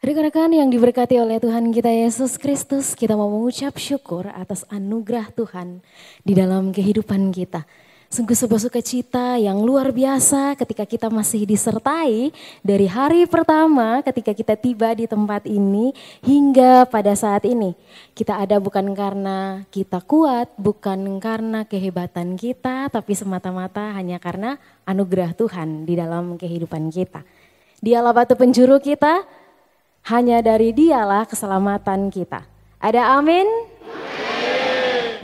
Rekan-rekan yang diberkati oleh Tuhan kita Yesus Kristus, kita mau mengucap syukur atas anugerah Tuhan di dalam kehidupan kita. Sungguh sebuah sukacita yang luar biasa ketika kita masih disertai dari hari pertama ketika kita tiba di tempat ini hingga pada saat ini. Kita ada bukan karena kita kuat, bukan karena kehebatan kita, tapi semata-mata hanya karena anugerah Tuhan di dalam kehidupan kita. Dialah batu penjuru kita, hanya dari Dialah keselamatan kita. Ada amin?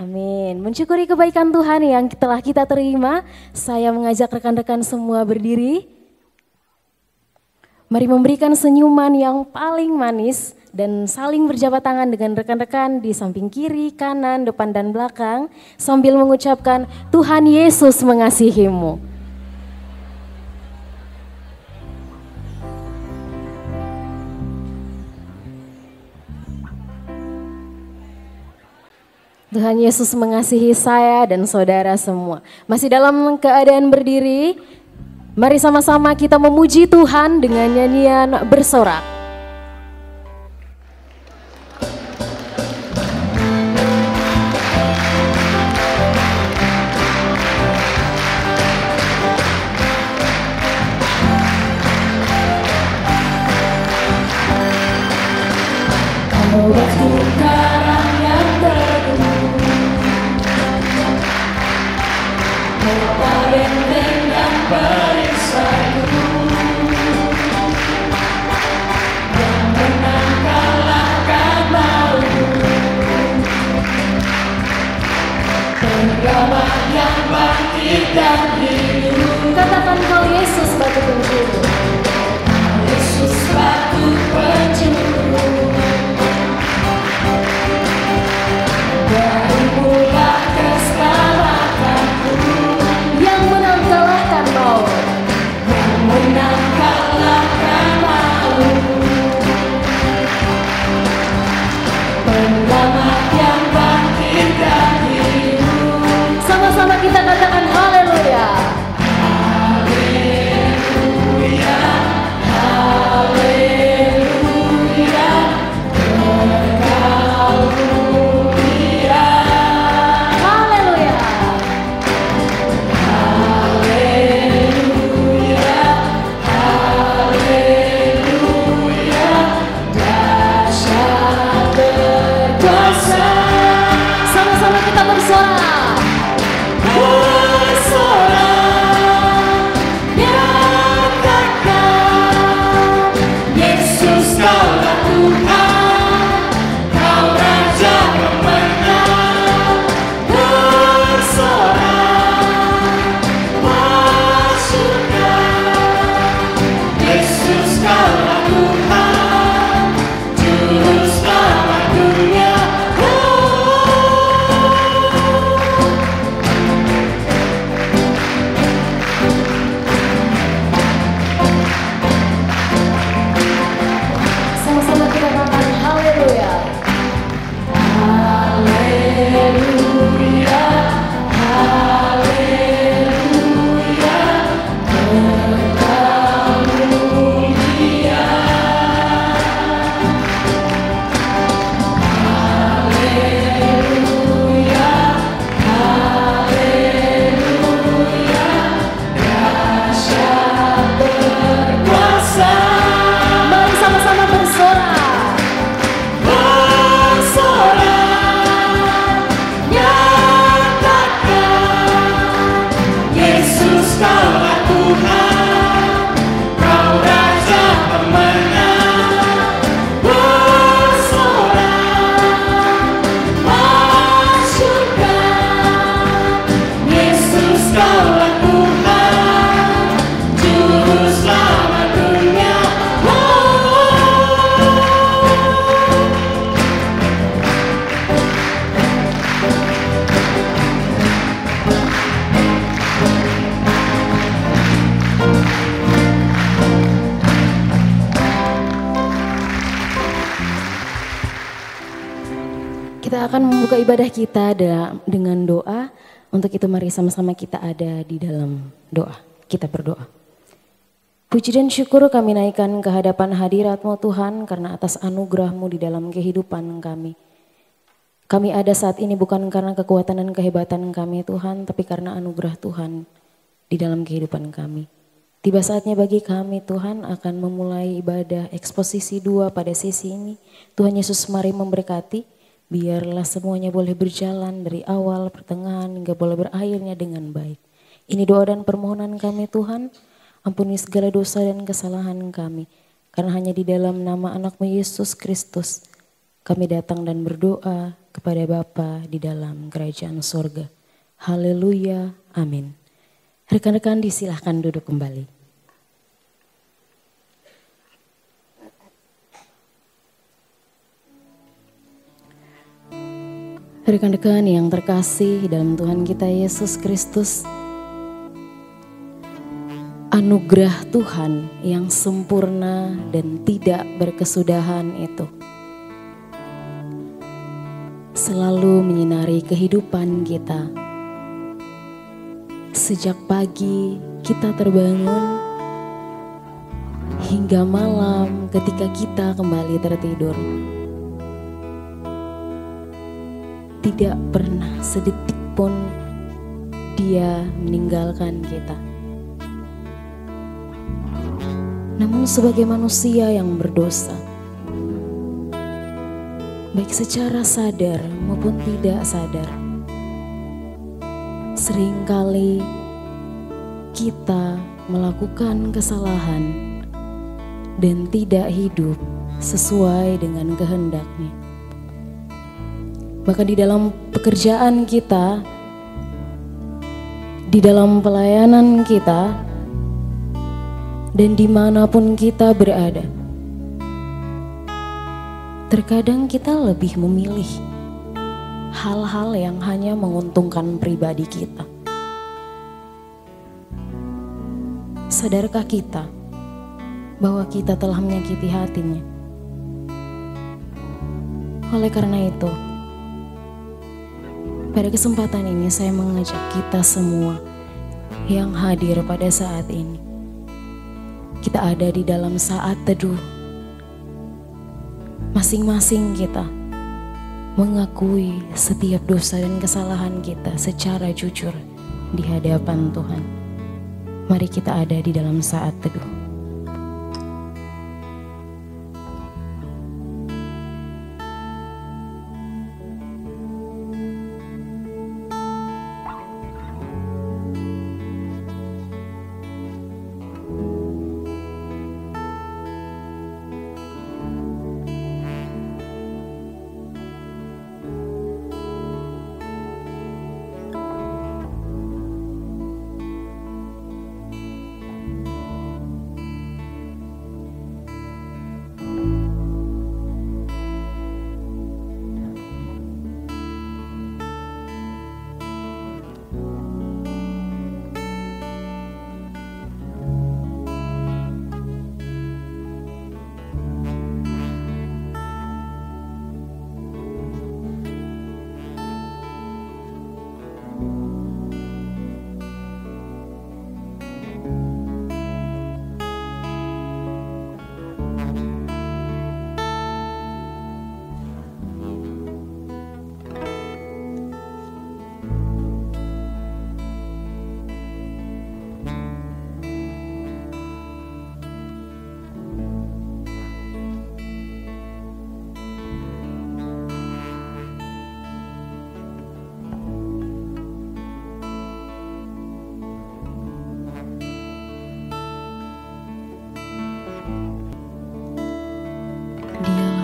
Amin. Mensyukuri kebaikan Tuhan yang telah kita terima. Saya mengajak rekan-rekan semua berdiri. Mari memberikan senyuman yang paling manis dan saling berjabat tangan dengan rekan-rekan di samping kiri, kanan, depan dan belakang sambil mengucapkan Tuhan Yesus mengasihimu. Tuhan Yesus mengasihi saya dan saudara semua. Masih dalam keadaan berdiri, mari sama-sama kita memuji Tuhan dengan nyanyian bersorak. Katakan kau Yesus batu penjuru. Yesus batu penjuru. Darimulah keselamatanku. Yang menang kalahkan maut. Yang menang kalahkan maut. Penyelamat yang bangkit dari hidup. Sama-sama kita katakan haleluya. Kita akan membuka ibadah kita dengan doa. Untuk itu mari sama-sama kita ada di dalam doa. Kita berdoa. Puji dan syukur kami naikkan ke hadapan hadirat-Mu Tuhan karena atas anugerah-Mu di dalam kehidupan kami. Kami ada saat ini bukan karena kekuatan dan kehebatan kami Tuhan, tapi karena anugerah Tuhan di dalam kehidupan kami. Tiba saatnya bagi kami Tuhan akan memulai ibadah eksposisi 2 pada sesi ini. Tuhan Yesus mari memberkati, biarlah semuanya boleh berjalan dari awal, pertengahan, hingga boleh berakhirnya dengan baik. Ini doa dan permohonan kami Tuhan, ampuni segala dosa dan kesalahan kami. Karena hanya di dalam nama anak-Mu Yesus Kristus, kami datang dan berdoa kepada Bapa di dalam kerajaan sorga. Haleluya, amin. Rekan-rekan disilahkan duduk kembali. Rekan-rekan yang terkasih dalam Tuhan kita Yesus Kristus, anugerah Tuhan yang sempurna dan tidak berkesudahan itu selalu menyinari kehidupan kita. Sejak pagi kita terbangun hingga malam ketika kita kembali tertidur. Tidak pernah sedetik pun Dia meninggalkan kita. Namun sebagai manusia yang berdosa, baik secara sadar maupun tidak sadar, seringkali kita melakukan kesalahan dan tidak hidup sesuai dengan kehendak-Nya. Bahkan di dalam pekerjaan kita, di dalam pelayanan kita, dan dimanapun kita berada, terkadang kita lebih memilih hal-hal yang hanya menguntungkan pribadi kita. Sadarkah kita bahwa kita telah menyakiti hatinya? Oleh karena itu, pada kesempatan ini saya mengajak kita semua yang hadir pada saat ini. Kita ada di dalam saat teduh. Masing-masing kita mengakui setiap dosa dan kesalahan kita secara jujur di hadapan Tuhan. Mari kita ada di dalam saat teduh.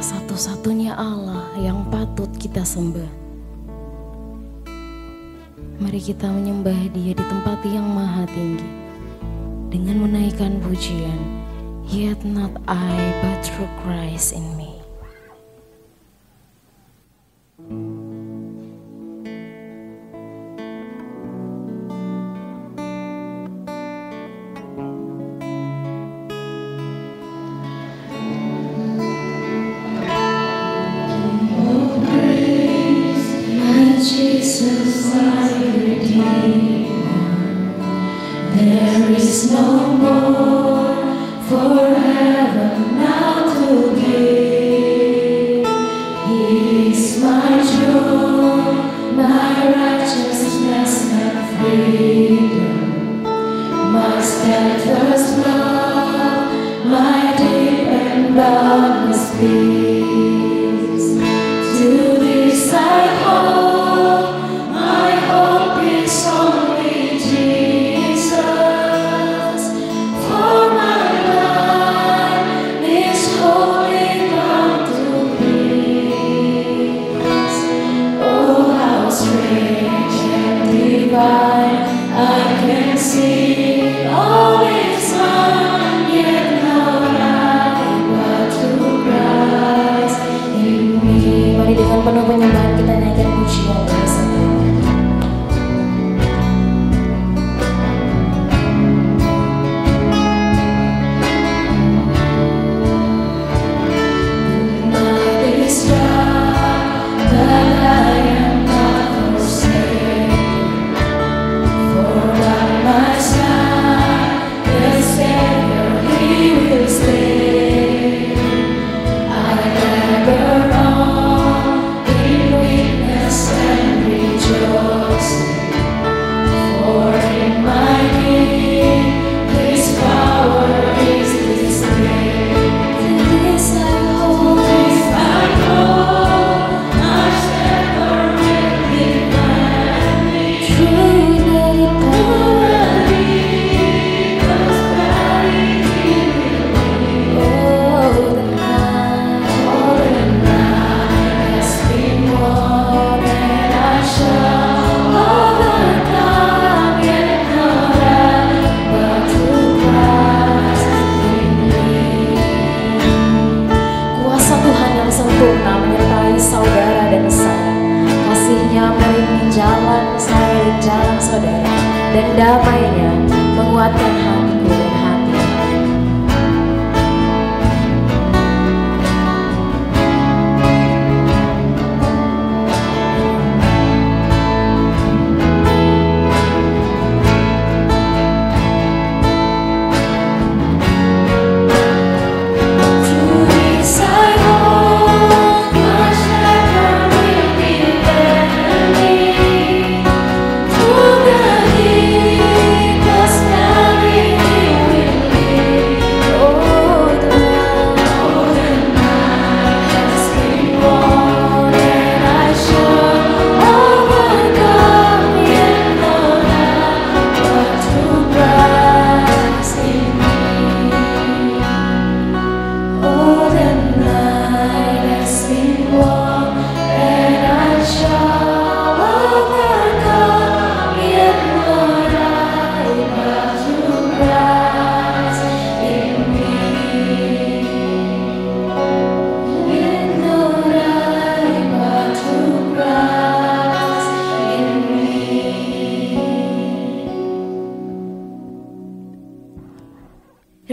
Satu-satunya Allah yang patut kita sembah. Mari kita menyembah Dia di tempat yang maha tinggi dengan menaikkan pujian, Yet not I but through Christ in me. Jesus, my Redeemer, there is no more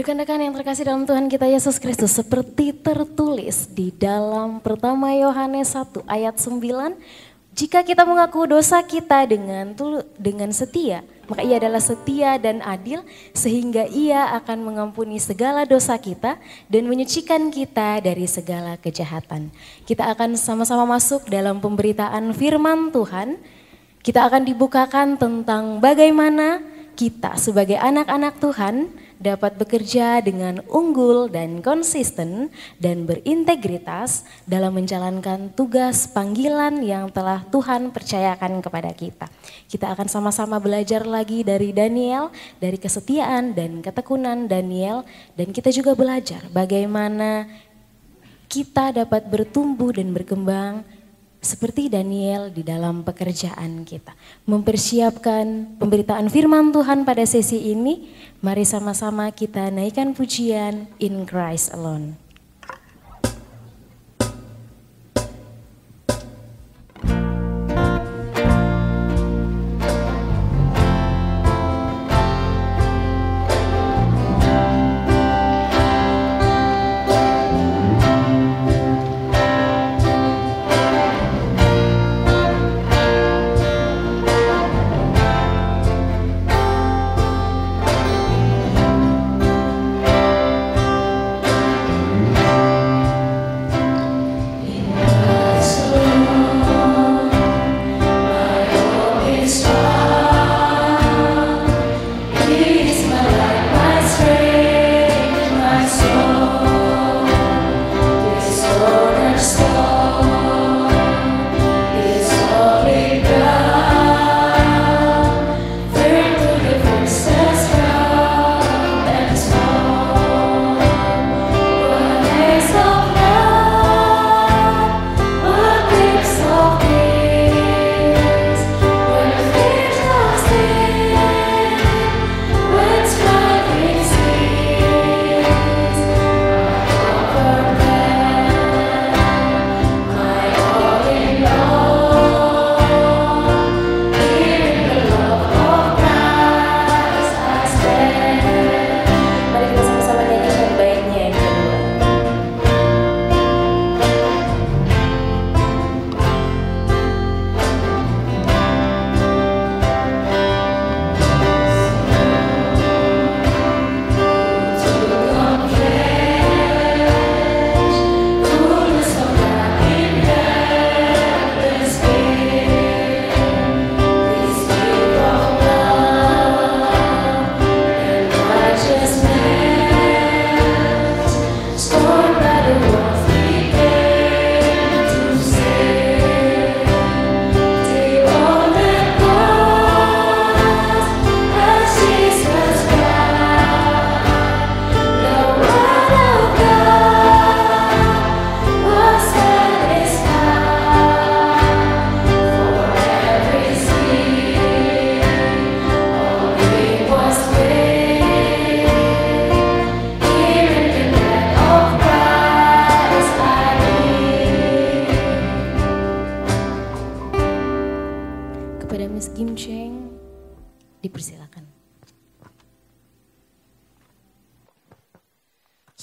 Rekan-rekan yang terkasih dalam Tuhan kita Yesus Kristus, seperti tertulis di dalam pertama Yohanes 1 ayat 9, jika kita mengaku dosa kita dengan setia, maka ia adalah setia dan adil sehingga ia akan mengampuni segala dosa kita dan menyucikan kita dari segala kejahatan. Kita akan sama-sama masuk dalam pemberitaan firman Tuhan. Kita akan dibukakan tentang bagaimana kita sebagai anak-anak Tuhan dapat bekerja dengan unggul dan konsisten dan berintegritas dalam menjalankan tugas panggilan yang telah Tuhan percayakan kepada kita. Kita akan sama-sama belajar lagi dari Daniel, dari kesetiaan dan ketekunan Daniel, dan kita juga belajar bagaimana kita dapat bertumbuh dan berkembang seperti Daniel di dalam pekerjaan kita. Mempersiapkan pemberitaan firman Tuhan pada sesi ini, mari sama-sama kita naikkan pujian In Christ Alone.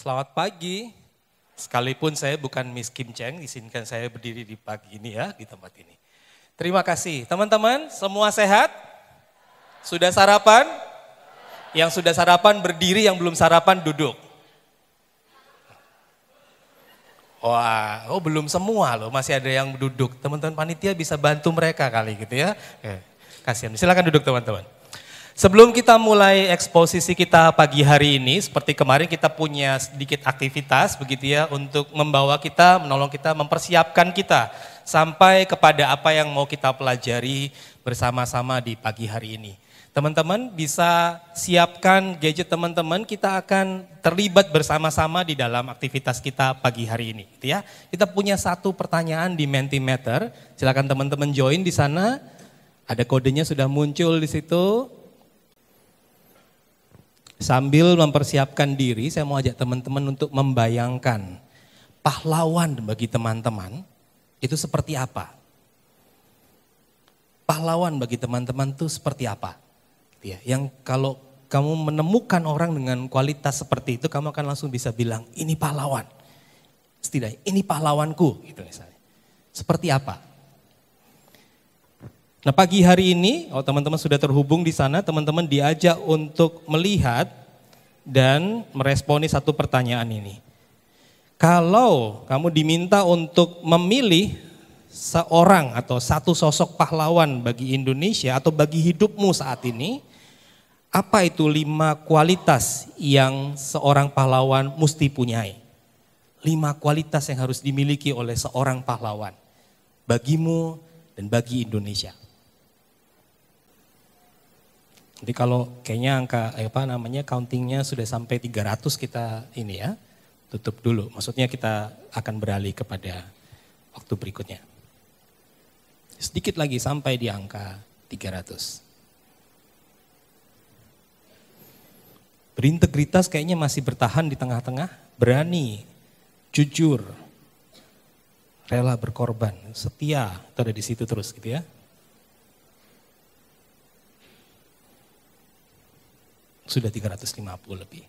Selamat pagi. Sekalipun saya bukan Miss Kim Cheng, izinkan saya berdiri di pagi ini ya, di tempat ini. Terima kasih. Teman-teman, semua sehat? Sudah sarapan? Yang sudah sarapan berdiri, yang belum sarapan duduk. Wah, belum semua loh, masih ada yang duduk. Teman-teman panitia bisa bantu mereka kali gitu ya. Kasihan, silakan duduk teman-teman. Sebelum kita mulai eksposisi kita pagi hari ini, seperti kemarin kita punya sedikit aktivitas begitu ya, untuk membawa kita, menolong kita, mempersiapkan kita sampai kepada apa yang mau kita pelajari bersama-sama di pagi hari ini. Teman-teman bisa siapkan gadget teman-teman, kita akan terlibat bersama-sama di dalam aktivitas kita pagi hari ini. Gitu ya. Kita punya satu pertanyaan di Mentimeter, silakan teman-teman join di sana, ada kodenya sudah muncul di situ. Sambil mempersiapkan diri, saya mau ajak teman-teman untuk membayangkan pahlawan bagi teman-teman itu seperti apa. Pahlawan bagi teman-teman itu seperti apa. Ya, yang kalau kamu menemukan orang dengan kualitas seperti itu, kamu akan langsung bisa bilang, ini pahlawan. Setidaknya, ini pahlawanku. Gitu misalnya. Seperti apa? Nah pagi hari ini, teman-teman sudah terhubung di sana, teman-teman diajak untuk melihat dan meresponi satu pertanyaan ini. Kalau kamu diminta untuk memilih seorang atau satu sosok pahlawan bagi Indonesia atau bagi hidupmu saat ini, apa itu 5 kualitas yang seorang pahlawan mesti punyai? 5 kualitas yang harus dimiliki oleh seorang pahlawan bagimu dan bagi Indonesia. Jadi kalau kayaknya angka countingnya sudah sampai 300 kita ini ya, tutup dulu. Maksudnya kita akan beralih kepada waktu berikutnya. Sedikit lagi sampai di angka 300. Berintegritas kayaknya masih bertahan di tengah-tengah, berani, jujur, rela berkorban, setia, itu ada di situ terus gitu ya. Sudah 350 lebih.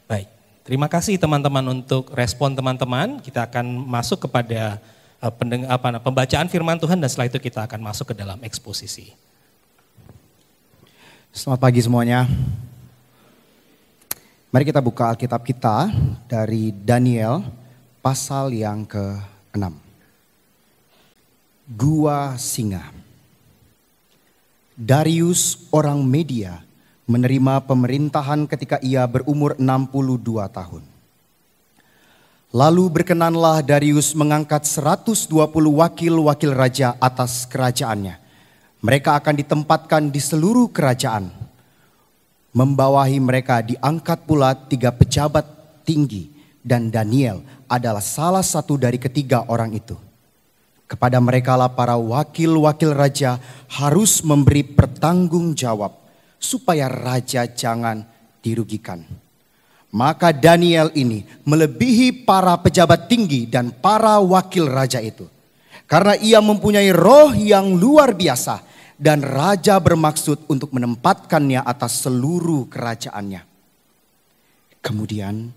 Baik, terima kasih teman-teman untuk respon teman-teman. Kita akan masuk kepada pembacaan firman Tuhan dan setelah itu kita akan masuk ke dalam eksposisi. Selamat pagi semuanya. Mari kita buka Alkitab kita dari Daniel pasal yang ke-6. Gua Singa. Darius orang Media menerima pemerintahan ketika ia berumur 62 tahun. Lalu berkenanlah Darius mengangkat 120 wakil-wakil raja atas kerajaannya. Mereka akan ditempatkan di seluruh kerajaan. Membawahi mereka diangkat pula 3 pejabat tinggi dan Daniel adalah salah satu dari ketiga orang itu. Kepada merekalah para wakil-wakil raja harus memberi pertanggungjawab supaya raja jangan dirugikan. Maka Daniel ini melebihi para pejabat tinggi dan para wakil raja itu. Karena ia mempunyai roh yang luar biasa dan raja bermaksud untuk menempatkannya atas seluruh kerajaannya. Kemudian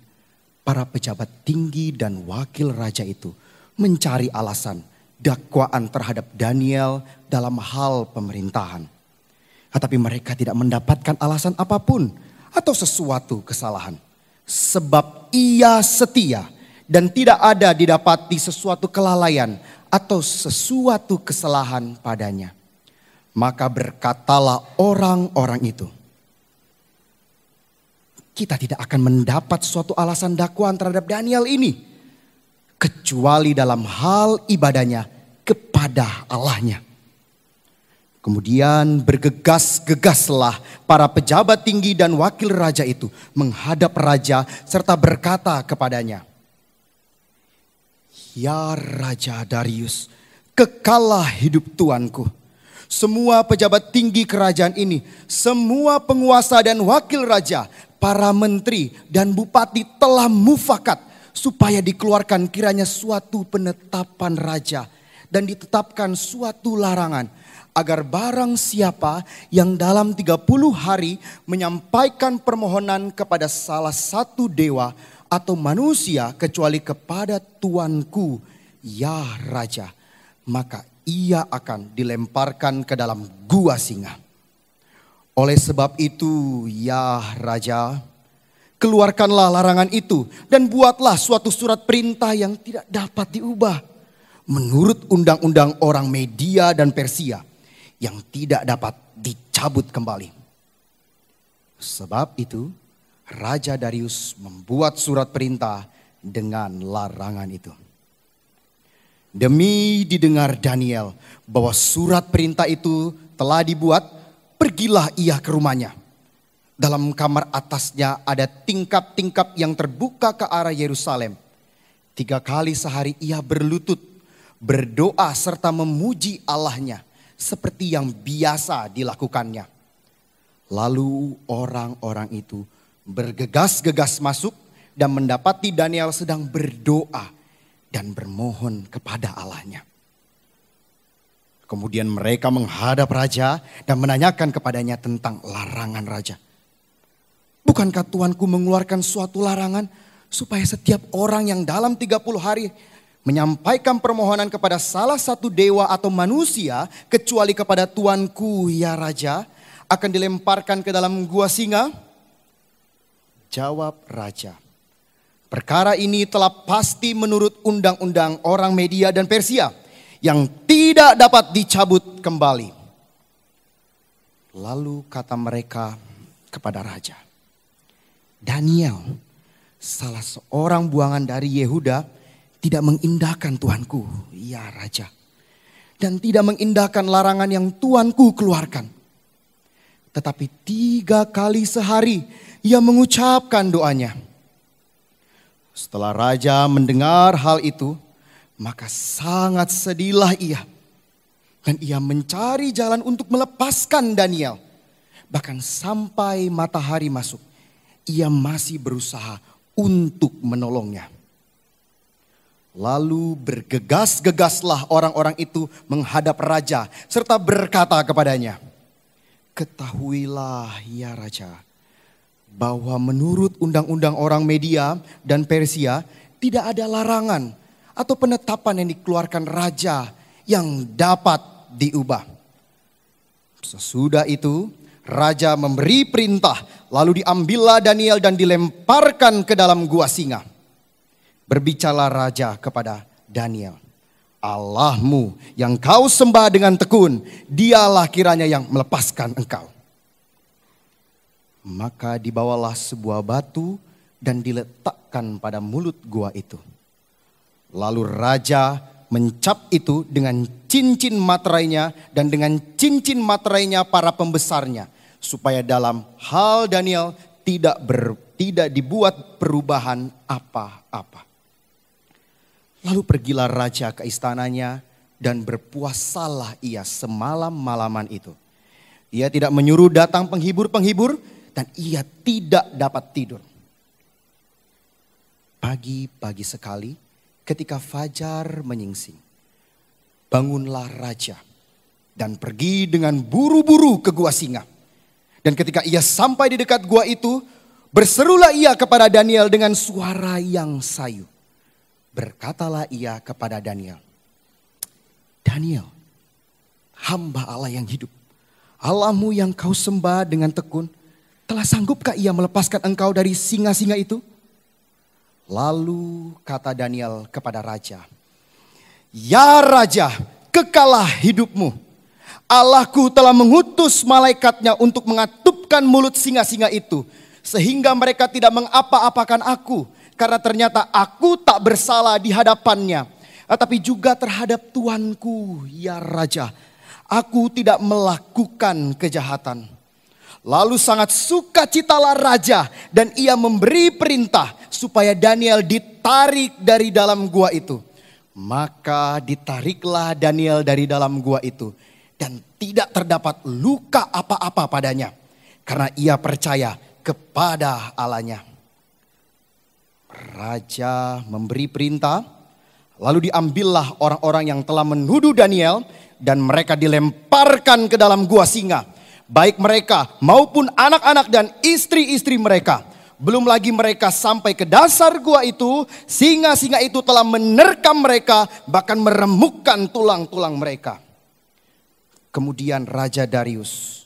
para pejabat tinggi dan wakil raja itu mencari alasan dakwaan terhadap Daniel dalam hal pemerintahan. Tetapi mereka tidak mendapatkan alasan apapun atau sesuatu kesalahan. Sebab ia setia dan tidak ada didapati sesuatu kelalaian atau sesuatu kesalahan padanya. Maka berkatalah orang-orang itu, kita tidak akan mendapat suatu alasan dakwaan terhadap Daniel ini, kecuali dalam hal ibadahnya kepada Allahnya. Kemudian bergegas-gegaslah para pejabat tinggi dan wakil raja itu menghadap raja serta berkata kepadanya, Ya Raja Darius, kekallah hidup tuanku. Semua pejabat tinggi kerajaan ini, semua penguasa dan wakil raja, para menteri dan bupati telah mufakat supaya dikeluarkan kiranya suatu penetapan raja dan ditetapkan suatu larangan agar barang siapa yang dalam 30 hari menyampaikan permohonan kepada salah satu dewa atau manusia kecuali kepada tuanku, ya raja, maka ia akan dilemparkan ke dalam gua singa. Oleh sebab itu, ya raja, keluarkanlah larangan itu dan buatlah suatu surat perintah yang tidak dapat diubah menurut undang-undang orang Media dan Persia yang tidak dapat dicabut kembali. Sebab itu, Raja Darius membuat surat perintah dengan larangan itu. Demi didengar Daniel bahwa surat perintah itu telah dibuat, pergilah ia ke rumahnya. Dalam kamar atasnya ada tingkap-tingkap yang terbuka ke arah Yerusalem. 3 kali sehari ia berlutut, berdoa serta memuji Allahnya seperti yang biasa dilakukannya. Lalu orang-orang itu bergegas-gegas masuk dan mendapati Daniel sedang berdoa dan bermohon kepada Allahnya. Kemudian mereka menghadap raja dan menanyakan kepadanya tentang larangan raja. Bukankah Tuanku mengeluarkan suatu larangan supaya setiap orang yang dalam 30 hari menyampaikan permohonan kepada salah satu dewa atau manusia kecuali kepada Tuanku, ya raja, akan dilemparkan ke dalam gua singa? Jawab raja, perkara ini telah pasti menurut undang-undang orang Media dan Persia yang tidak dapat dicabut kembali. Lalu kata mereka kepada raja, Daniel, salah seorang buangan dari Yehuda, tidak mengindahkan Tuanku, ya raja, dan tidak mengindahkan larangan yang Tuanku keluarkan. Tetapi 3 kali sehari ia mengucapkan doanya. Setelah raja mendengar hal itu, maka sangat sedihlah ia. Dan ia mencari jalan untuk melepaskan Daniel. Bahkan sampai matahari masuk, ia masih berusaha untuk menolongnya. Lalu bergegas-gegaslah orang-orang itu menghadap raja serta berkata kepadanya, ketahuilah ya raja, bahwa menurut undang-undang orang Media dan Persia tidak ada larangan atau penetapan yang dikeluarkan raja yang dapat diubah. Sesudah itu raja memberi perintah, lalu diambillah Daniel dan dilemparkan ke dalam gua singa. Berbicaralah raja kepada Daniel, Allahmu yang kau sembah dengan tekun, dialah kiranya yang melepaskan engkau. Maka dibawalah sebuah batu dan diletakkan pada mulut gua itu. Lalu raja mencap itu dengan cincin materainya dan dengan cincin materainya para pembesarnya, supaya dalam hal Daniel tidak dibuat perubahan apa-apa. Lalu pergilah raja ke istananya dan berpuasalah ia semalam-malaman itu. Ia tidak menyuruh datang penghibur-penghibur dan ia tidak dapat tidur. Pagi-pagi sekali ketika fajar menyingsing, bangunlah raja dan pergi dengan buru-buru ke gua singa. Dan ketika ia sampai di dekat gua itu, berserulah ia kepada Daniel dengan suara yang sayu. Berkatalah ia kepada Daniel, Daniel, hamba Allah yang hidup, Allahmu yang kau sembah dengan tekun, telah sanggupkah ia melepaskan engkau dari singa-singa itu? Lalu kata Daniel kepada raja, ya raja, kekalah hidupmu. Allahku telah mengutus malaikatnya untuk mengatupkan mulut singa-singa itu, sehingga mereka tidak mengapa-apakan aku. Karena ternyata aku tak bersalah di hadapannya, tetapi juga terhadap Tuanku, ya raja. Aku tidak melakukan kejahatan. Lalu sangat sukacitalah raja dan ia memberi perintah supaya Daniel ditarik dari dalam gua itu. Maka ditariklah Daniel dari dalam gua itu dan tidak terdapat luka apa-apa padanya, karena ia percaya kepada Allahnya. Raja memberi perintah, lalu diambillah orang-orang yang telah menuduh Daniel dan mereka dilemparkan ke dalam gua singa. Baik mereka maupun anak-anak dan istri-istri mereka. Belum lagi mereka sampai ke dasar gua itu, singa-singa itu telah menerkam mereka, bahkan meremukkan tulang-tulang mereka. Kemudian Raja Darius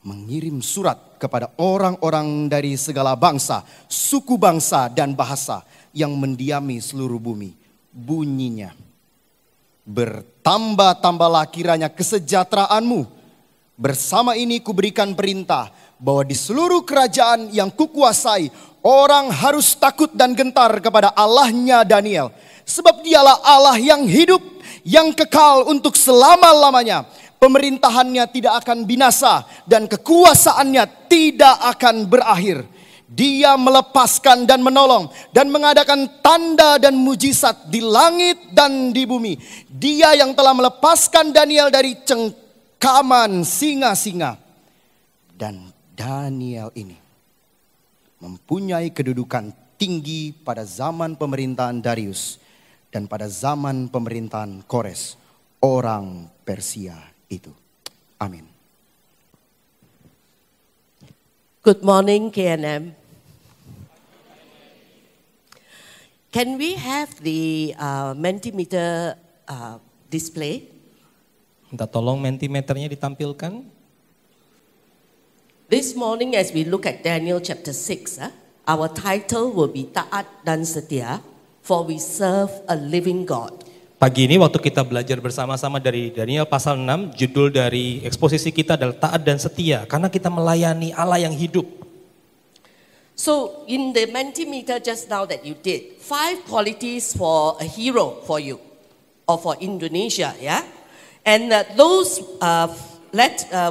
mengirim surat kepada orang-orang dari segala bangsa, suku bangsa dan bahasa yang mendiami seluruh bumi. Bunyinya, bertambah-tambahlah kiranya kesejahteraanmu. Bersama ini kuberikan perintah bahwa di seluruh kerajaan yang kukuasai, orang harus takut dan gentar kepada Allahnya Daniel. Sebab dialah Allah yang hidup, yang kekal untuk selama-lamanya. Pemerintahannya tidak akan binasa dan kekuasaannya tidak akan berakhir. Dia melepaskan dan menolong dan mengadakan tanda dan mujizat di langit dan di bumi. Dia yang telah melepaskan Daniel dari cengkaman singa-singa. Dan Daniel ini mempunyai kedudukan tinggi pada zaman pemerintahan Darius dan pada zaman pemerintahan Kores, orang Persia itu. Amin. Good morning, KNM. Can we have the Mentimeter display? Minta tolong Mentimeternya ditampilkan. This morning as we look at Daniel chapter 6, our title will be Taat dan Setia, for we serve a living God. Pagi ini waktu kita belajar bersama-sama dari Daniel pasal 6, judul dari eksposisi kita adalah Taat dan Setia, karena kita melayani Allah yang hidup. So in the Mentimeter just now that you did, 5 qualities for a hero for you, or for Indonesia, yeah? And those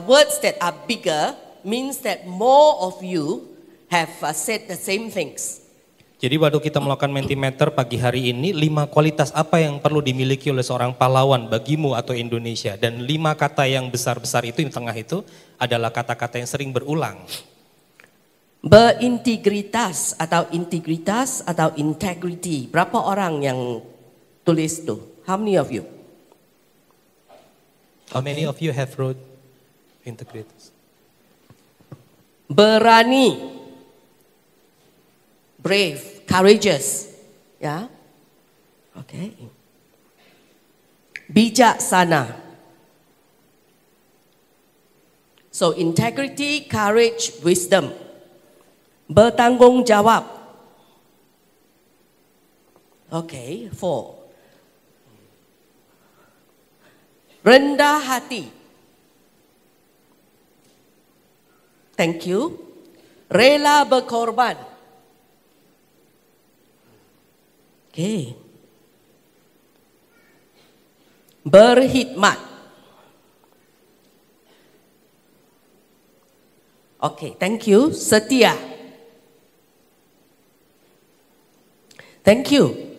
words that are bigger means that more of you have said the same things. Jadi waktu kita melakukan Mentimeter pagi hari ini, 5 kualitas apa yang perlu dimiliki oleh seorang pahlawan bagimu atau Indonesia. Dan 5 kata yang besar-besar itu di tengah itu adalah kata-kata yang sering berulang. Berintegritas atau integrity. Berapa orang yang tulis itu? How many of you? How many of you have wrote integritas? Berani. Brave, courageous. Ya. Okay. Bijaksana. So integrity, courage, wisdom. Bertanggung jawab. Okay, 4. Rendah hati. Thank you. Rela berkorban. Okay. Berkhidmat. Okay, thank you. Setia. Thank you.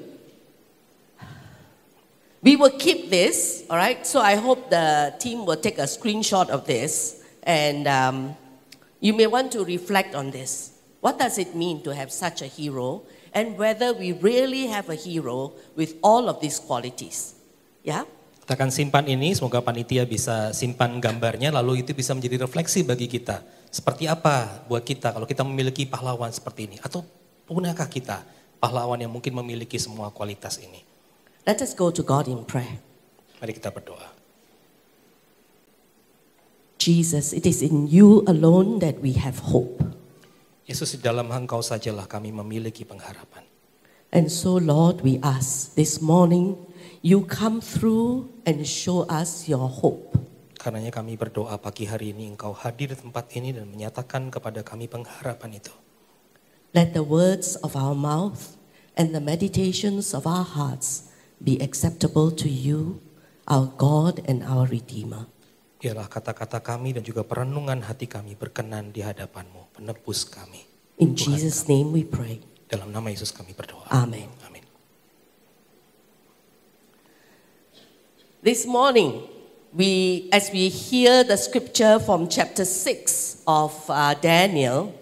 We will keep this, all right? So I hope the team will take a screenshot of this and you may want to reflect on this. What does it mean to have such a hero? And whether we really have a hero with all of these qualities. Ya? Kita akan simpan ini, semoga panitia bisa simpan gambarnya, lalu itu bisa menjadi refleksi bagi kita. Seperti apa buat kita kalau kita memiliki pahlawan seperti ini? Atau punahkah kita pahlawan yang mungkin memiliki semua kualitas ini? Let us go to God in prayer. Mari kita berdoa. Jesus, it is in you alone that we have hope. Yesus, di dalam Engkau sajalah kami memiliki pengharapan. And so Lord, we ask this morning, you come through and show us your hope. Karenanya kami berdoa pagi hari ini Engkau hadir di tempat ini dan menyatakan kepada kami pengharapan itu. Let the words of our mouth and the meditations of our hearts be acceptable to you, our God and our Redeemer. Biarlah kata-kata kami dan juga perenungan hati kami berkenan di hadapan-Mu, penebus kami. In Jesus' name we pray. Dalam nama Yesus kami berdoa. Amen. Amin. This morning, as we hear the scripture from chapter 6 of Daniel,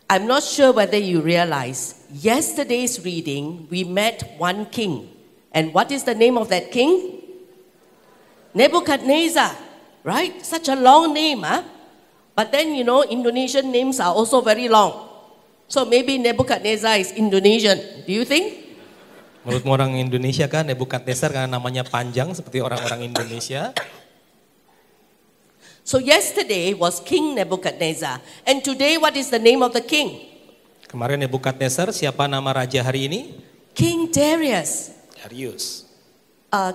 I'm not sure whether you realize, yesterday's reading, we met one king. And what is the name of that king? Nebuchadnezzar. Right? Such a long name, huh? But then, Indonesian names are also very long. So maybe Nebuchadnezzar is Indonesian. Do you think? Menurut orang Indonesia kan Nebukadnezar karena namanya panjang seperti orang-orang Indonesia. So yesterday was King Nebuchadnezzar. And today what is the name of the king? Kemarin Nebukadnezar, siapa nama raja hari ini? King Darius. Darius.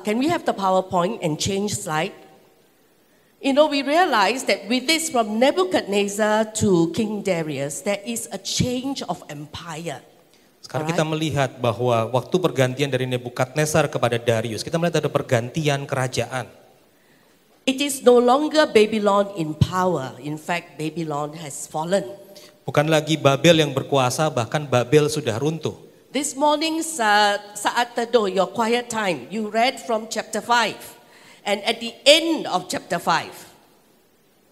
Can we have the PowerPoint and change slide? You know, we realize that with this from Nebuchadnezzar to King Darius, there is a change of empire. Sekarang kita melihat bahwa waktu pergantian dari Nebukadnezar kepada Darius, kita melihat ada pergantian kerajaan. It is no longer Babylon in power. In fact, Babylon has fallen. Bukan lagi Babel yang berkuasa, bahkan Babel sudah runtuh. This morning, saat teduh, your quiet time, you read from chapter 5. And at the end of chapter 5,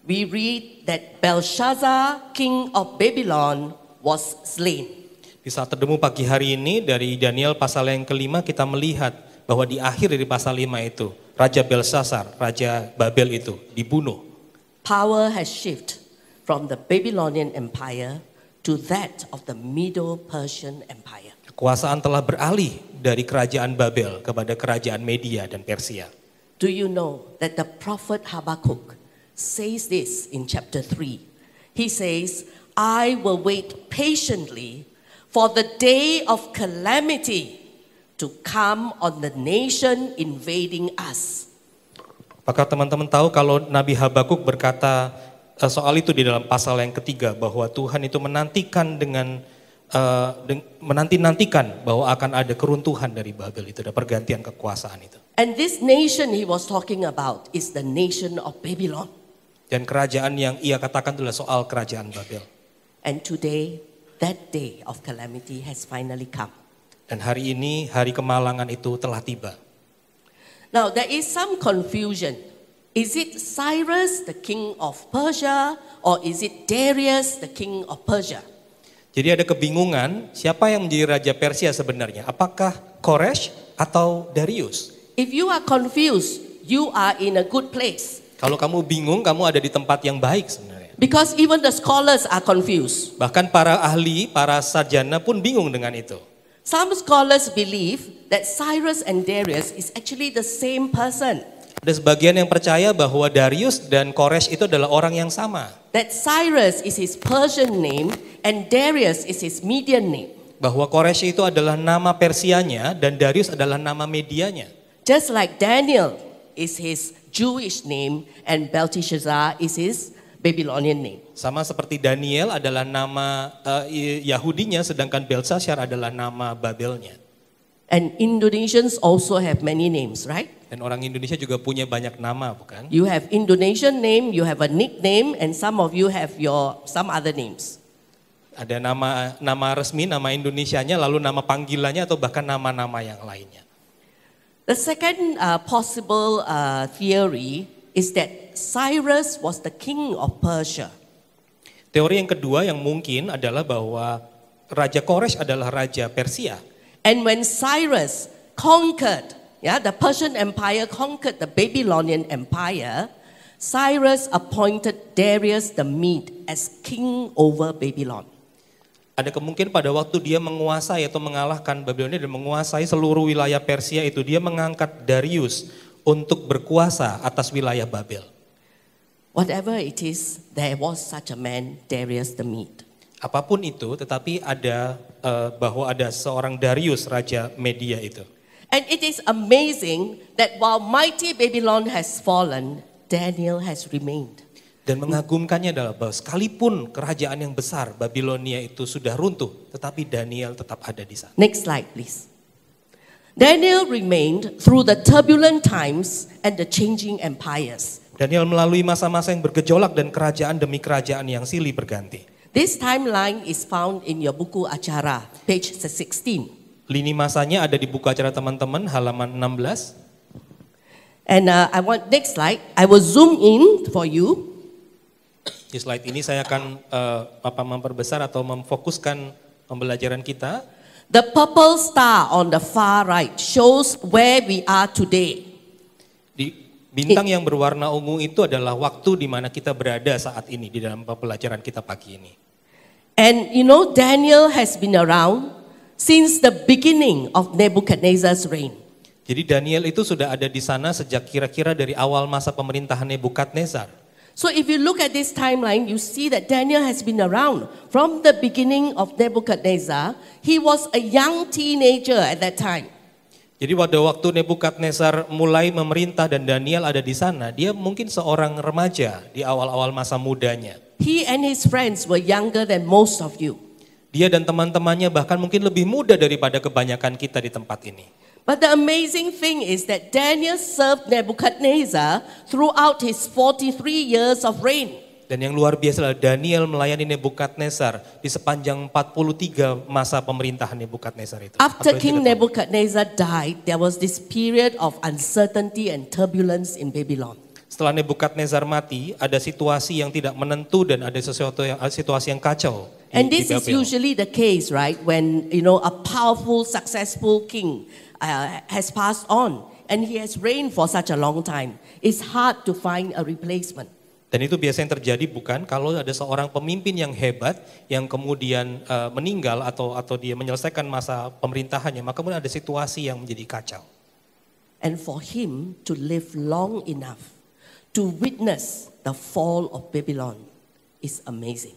we read that Belshazzar, king of Babylon, was slain. Di saat terdengung pagi hari ini dari Daniel pasal yang kelima kita melihat bahwa di akhir dari pasal 5 itu Raja Belshazzar, Raja Babel itu dibunuh. Power has shifted from the Babylonian Empire to that of the Middle Persian Empire. Kekuasaan telah beralih dari kerajaan Babel kepada kerajaan Media dan Persia. Do you know that the prophet Habakkuk says this in chapter 3? He says, I will wait patiently for the day of calamity to come on the nation invading us. Apakah teman-teman tahu kalau Nabi Habakuk berkata soal itu di dalam pasal yang ketiga bahwa Tuhan itu menantikan menanti-nantikan bahwa akan ada keruntuhan dari Babel itu, ada pergantian kekuasaan itu. And this nation he was talking about is the nation of Babylon. Dan kerajaan yang ia katakan adalah soal kerajaan Babel. And today, that day of calamity has finally come. Dan hari ini, hari kemalangan itu telah tiba. Now, there is some confusion. Is it Cyrus, the king of Persia, or is it Darius, the king of Persia? Jadi ada kebingungan, siapa yang menjadi raja Persia sebenarnya? Apakah Koresh atau Darius? If you are confused, you are in a good place. Kalau kamu bingung, kamu ada di tempat yang baik sebenarnya. Because even the scholars are confused. Bahkan para ahli, para sarjana pun bingung dengan itu. Some scholars believe that Cyrus and Darius is actually the same person. Ada sebagian yang percaya bahwa Darius dan Koresh itu adalah orang yang sama. That Cyrus is his Persian name and Darius is his Median name. Bahwa Koresh itu adalah nama Persianya dan Darius adalah nama Medianya. Just like Daniel is his Jewish name and Belteshazzar is his Babylonian name. Sama seperti Daniel adalah nama Yahudinya, sedangkan Belshazzar adalah nama Babelnya. And Indonesians also have many names, right? Dan orang Indonesia juga punya banyak nama, bukan? You have Indonesian name, you have a nickname, and some of you have some other names. Ada nama resmi, nama Indonesianya, lalu nama panggilannya atau bahkan nama-nama yang lainnya. The second possible theory is that Cyrus was the king of Persia. Teori yang kedua yang mungkin adalah bahwa Raja Koresh adalah Raja Persia. And when Cyrus conquered, the Persian Empire conquered the Babylonian Empire, Cyrus appointed Darius the Mede as king over Babylon. Ada kemungkinan pada waktu dia menguasai atau mengalahkan Babilonia dan menguasai seluruh wilayah Persia itu, dia mengangkat Darius untuk berkuasa atas wilayah Babel. Whatever it is, there was such a man, Darius the Mede. Apapun itu, tetapi ada bahwa ada seorang Darius, Raja Media itu. And it is amazing that while mighty Babylon has fallen, Daniel has remained. Dan mengagumkannya adalah bahwa sekalipun kerajaan yang besar Babilonia itu sudah runtuh, tetapi Daniel tetap ada di sana. Next slide, please. Daniel remained through the turbulent times and the changing empires. Daniel melalui masa-masa yang bergejolak dan kerajaan demi kerajaan yang silih berganti. This timeline is found in your buku acara, page 16. Lini masanya ada di buku acara teman-teman, halaman 16. And I want next slide. I will zoom in for you. Di slide ini saya akan memperbesar atau memfokuskan pembelajaran kita. The purple star on the far right shows where we are today. Di bintang yang berwarna ungu itu adalah waktu di mana kita berada saat ini di dalam pembelajaran kita pagi ini. And you know, Daniel has been around since the beginning of Nebuchadnezzar's reign. Jadi Daniel itu sudah ada di sana sejak kira-kira dari awal masa pemerintahan Nebukadnezar. So if you look at this timeline, you see that Daniel has been around from the beginning of Nebuchadnezzar. He was a young teenager at that time. Jadi pada waktu Nebukadnezar mulai memerintah dan Daniel ada di sana, dia mungkin seorang remaja di awal-awal masa mudanya. He and his friends were younger than most of you. Dia dan teman-temannya bahkan mungkin lebih muda daripada kebanyakan kita di tempat ini. But the amazing thing is that Daniel served Nebuchadnezzar throughout his 43 years of reign. Dan yang luar biasa adalah Daniel melayani Nebukadnezar di sepanjang 43 masa pemerintahan Nebukadnezar itu. After 43 King tahun. Nebuchadnezzar died, there was this period of uncertainty and turbulence in Babylon. Setelah Nebukadnezar mati, ada situasi yang tidak menentu dan ada situasi yang kacau. And di this is Babel. usually the case, right? When, you know, a powerful, successful king has passed on and he has reigned for such a long time. It's hard to find a replacement. Dan itu biasanya terjadi bukan kalau ada seorang pemimpin yang hebat yang kemudian meninggal atau dia menyelesaikan masa pemerintahannya, maka kemudian ada situasi yang menjadi kacau. And for him to live long enough to witness the fall of Babylon is amazing.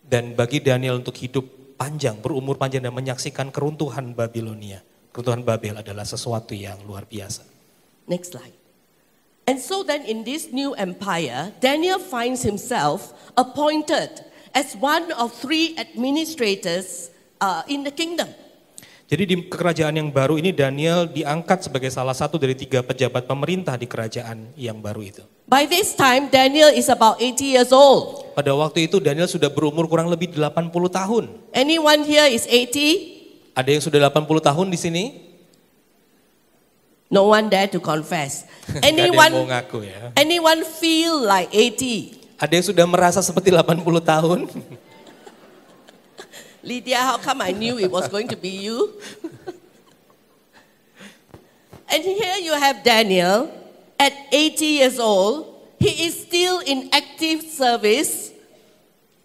Dan bagi Daniel untuk hidup panjang, berumur panjang dan menyaksikan keruntuhan Babilonia, keruntuhan Babel adalah sesuatu yang luar biasa. Next slide. And so then in this new empire, Daniel finds himself appointed as one of 3 administrators in the kingdom. Jadi di kerajaan yang baru ini Daniel diangkat sebagai salah satu dari 3 pejabat pemerintah di kerajaan yang baru itu. By this time, Daniel is about 80 years old. Pada waktu itu Daniel sudah berumur kurang lebih 80 tahun. Anyone here is 80? Ada yang sudah 80 tahun di sini? No one dare to confess. Gak ada yang mau Anyone, ngaku ya. anyone feel like 80? Ada yang sudah merasa seperti 80 tahun? Lydia, how come I knew it was going to be you? And here you have Daniel at 80 years old. He is still in active service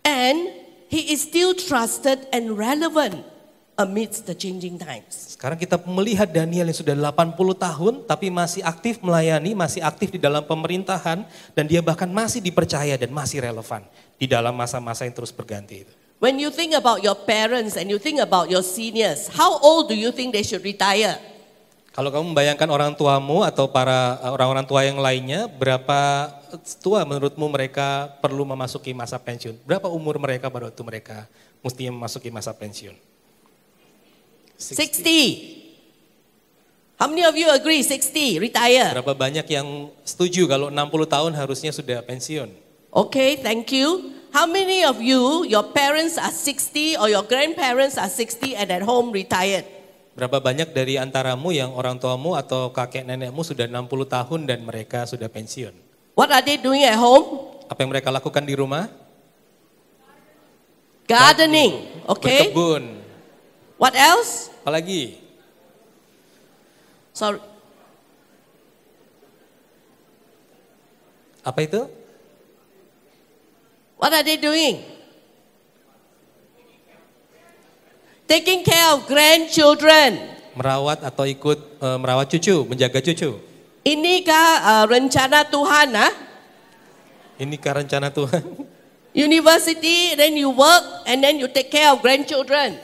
and he is still trusted and relevant amidst the changing times. Sekarang kita melihat Daniel yang sudah 80 tahun tapi masih aktif melayani, masih aktif di dalam pemerintahan dan dia bahkan masih dipercaya dan masih relevan di dalam masa-masa yang terus berganti itu. When you think about your parents and you think about your seniors, how old do you think they should retire? Kalau kamu membayangkan orang tuamu atau para orang-orang tua yang lainnya, berapa tua menurutmu mereka perlu memasuki masa pensiun? Berapa umur mereka pada waktu mereka mestinya memasuki masa pensiun? 60. How many of you agree 60, retire? Berapa banyak yang setuju kalau 60 tahun harusnya sudah pensiun? Okay, thank you. How many of you, your parents are 60 or your grandparents are 60 and at home retired? Berapa banyak dari antaramu yang orang tuamu atau kakek nenekmu sudah 60 tahun dan mereka sudah pensiun? What are they doing at home? Apa yang mereka lakukan di rumah? Gardening, okay? Berkebun. What else? Apalagi? Sorry. Apa itu? What are they doing? Taking care of grandchildren. Merawat atau ikut merawat cucu, menjaga cucu. Inikah rencana Tuhan? Inikah rencana Tuhan? University, then you work and then you take care of grandchildren.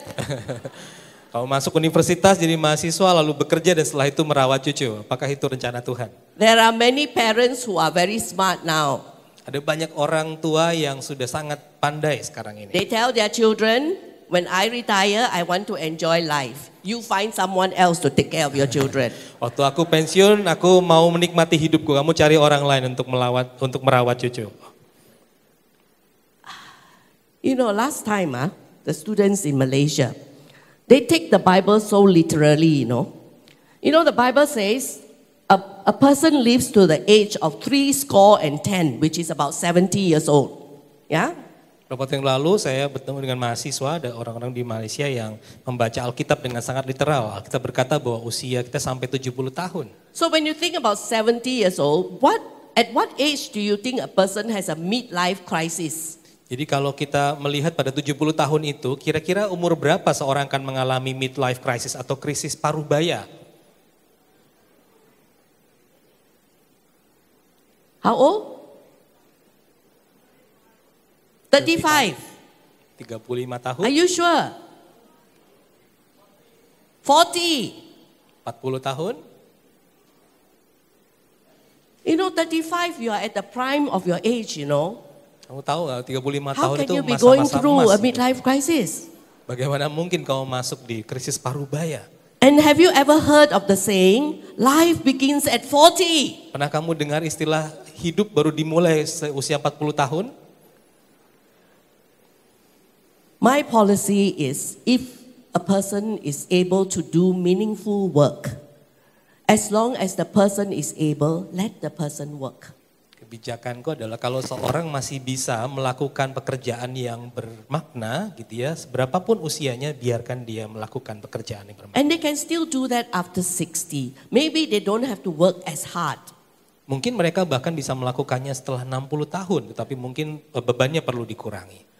Kalau masuk universitas jadi mahasiswa lalu bekerja dan setelah itu merawat cucu. Apakah itu rencana Tuhan? There are many parents who are very smart now. Ada banyak orang tua yang sudah sangat pandai sekarang ini. They tell their children, when I retire, I want to enjoy life. You find someone else to take care of your children. Waktu aku pensiun, aku mau menikmati hidupku. Kamu cari orang lain untuk merawat cucu. You know, last time, the students in Malaysia, they take the Bible so literally, you know. You know, the Bible says, a person lives to the age of 70, which is about 70 years old. Yeah? Beberapa waktu yang lalu saya bertemu dengan mahasiswa, ada orang-orang di Malaysia yang membaca Alkitab dengan sangat literal. Alkitab berkata bahwa usia kita sampai 70 tahun. So when you think about 70 years old, at what age do you think a person has a midlife crisis? Jadi kalau kita melihat pada 70 tahun itu, kira-kira umur berapa seorang akan mengalami midlife crisis atau krisis paruh baya? How old? 35. 35 tahun, Are you sure? 40. 40 tahun. You know, 35, you are at the prime of your age, you know. Kamu tahu nggak 35 How tahun can itu you be going masa-masa through emas. a gitu. midlife crisis? Bagaimana mungkin kamu masuk di krisis paruh baya? And have you ever heard of the saying, life begins at 40? Pernah kamu dengar istilah hidup baru dimulai usia 40 tahun? My policy is if a person is able to do meaningful work, as long as the person is able, let the person work. Kebijakanku adalah kalau seorang masih bisa melakukan pekerjaan yang bermakna gitu ya, seberapapun usianya biarkan dia melakukan pekerjaan yang bermakna. And they can still do that after 60. Maybe they don't have to work as hard. Mungkin mereka bahkan bisa melakukannya setelah 60 tahun, tetapi mungkin bebannya perlu dikurangi.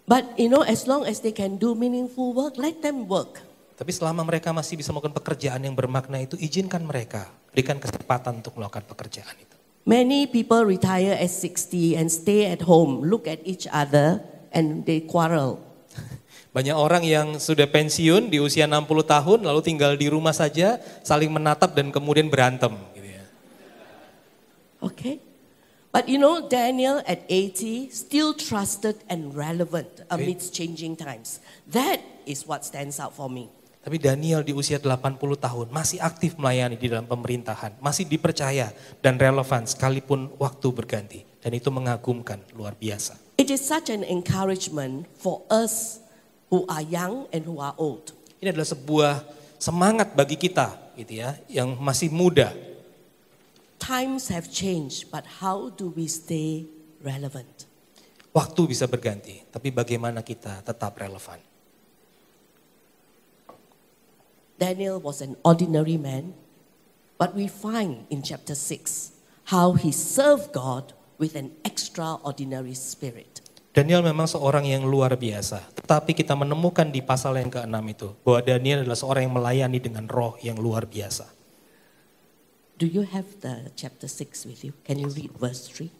But you know, as long as they can do meaningful work, let them work. Tapi selama mereka masih bisa melakukan pekerjaan yang bermakna itu, izinkan mereka, berikan kesempatan untuk melakukan pekerjaan itu. Many people retire at 60 and stay at home, look at each other and they quarrel. Banyak orang yang sudah pensiun di usia 60 tahun lalu tinggal di rumah saja, saling menatap dan kemudian berantem. Gitu ya. Okay? But you know, Daniel at 80 still trusted and relevant amidst changing times. That is what stands out for me. Tapi Daniel di usia 80 tahun masih aktif melayani di dalam pemerintahan, masih dipercaya dan relevan sekalipun waktu berganti. Dan itu mengagumkan, luar biasa. It is such an encouragement for us who are young and who are old. Ini adalah sebuah semangat bagi kita gitu ya, yang masih muda. Times have changed, but how do we stay relevant? Waktu bisa berganti, tapi bagaimana kita tetap relevan? Daniel was an ordinary man, but we find in chapter 6 how he served God with an extraordinary spirit. Daniel memang seorang yang luar biasa, tetapi kita menemukan di pasal yang ke-6 itu bahwa Daniel adalah seorang yang melayani dengan roh yang luar biasa. Do you have the chapter 6 with you? Can you read verse 3?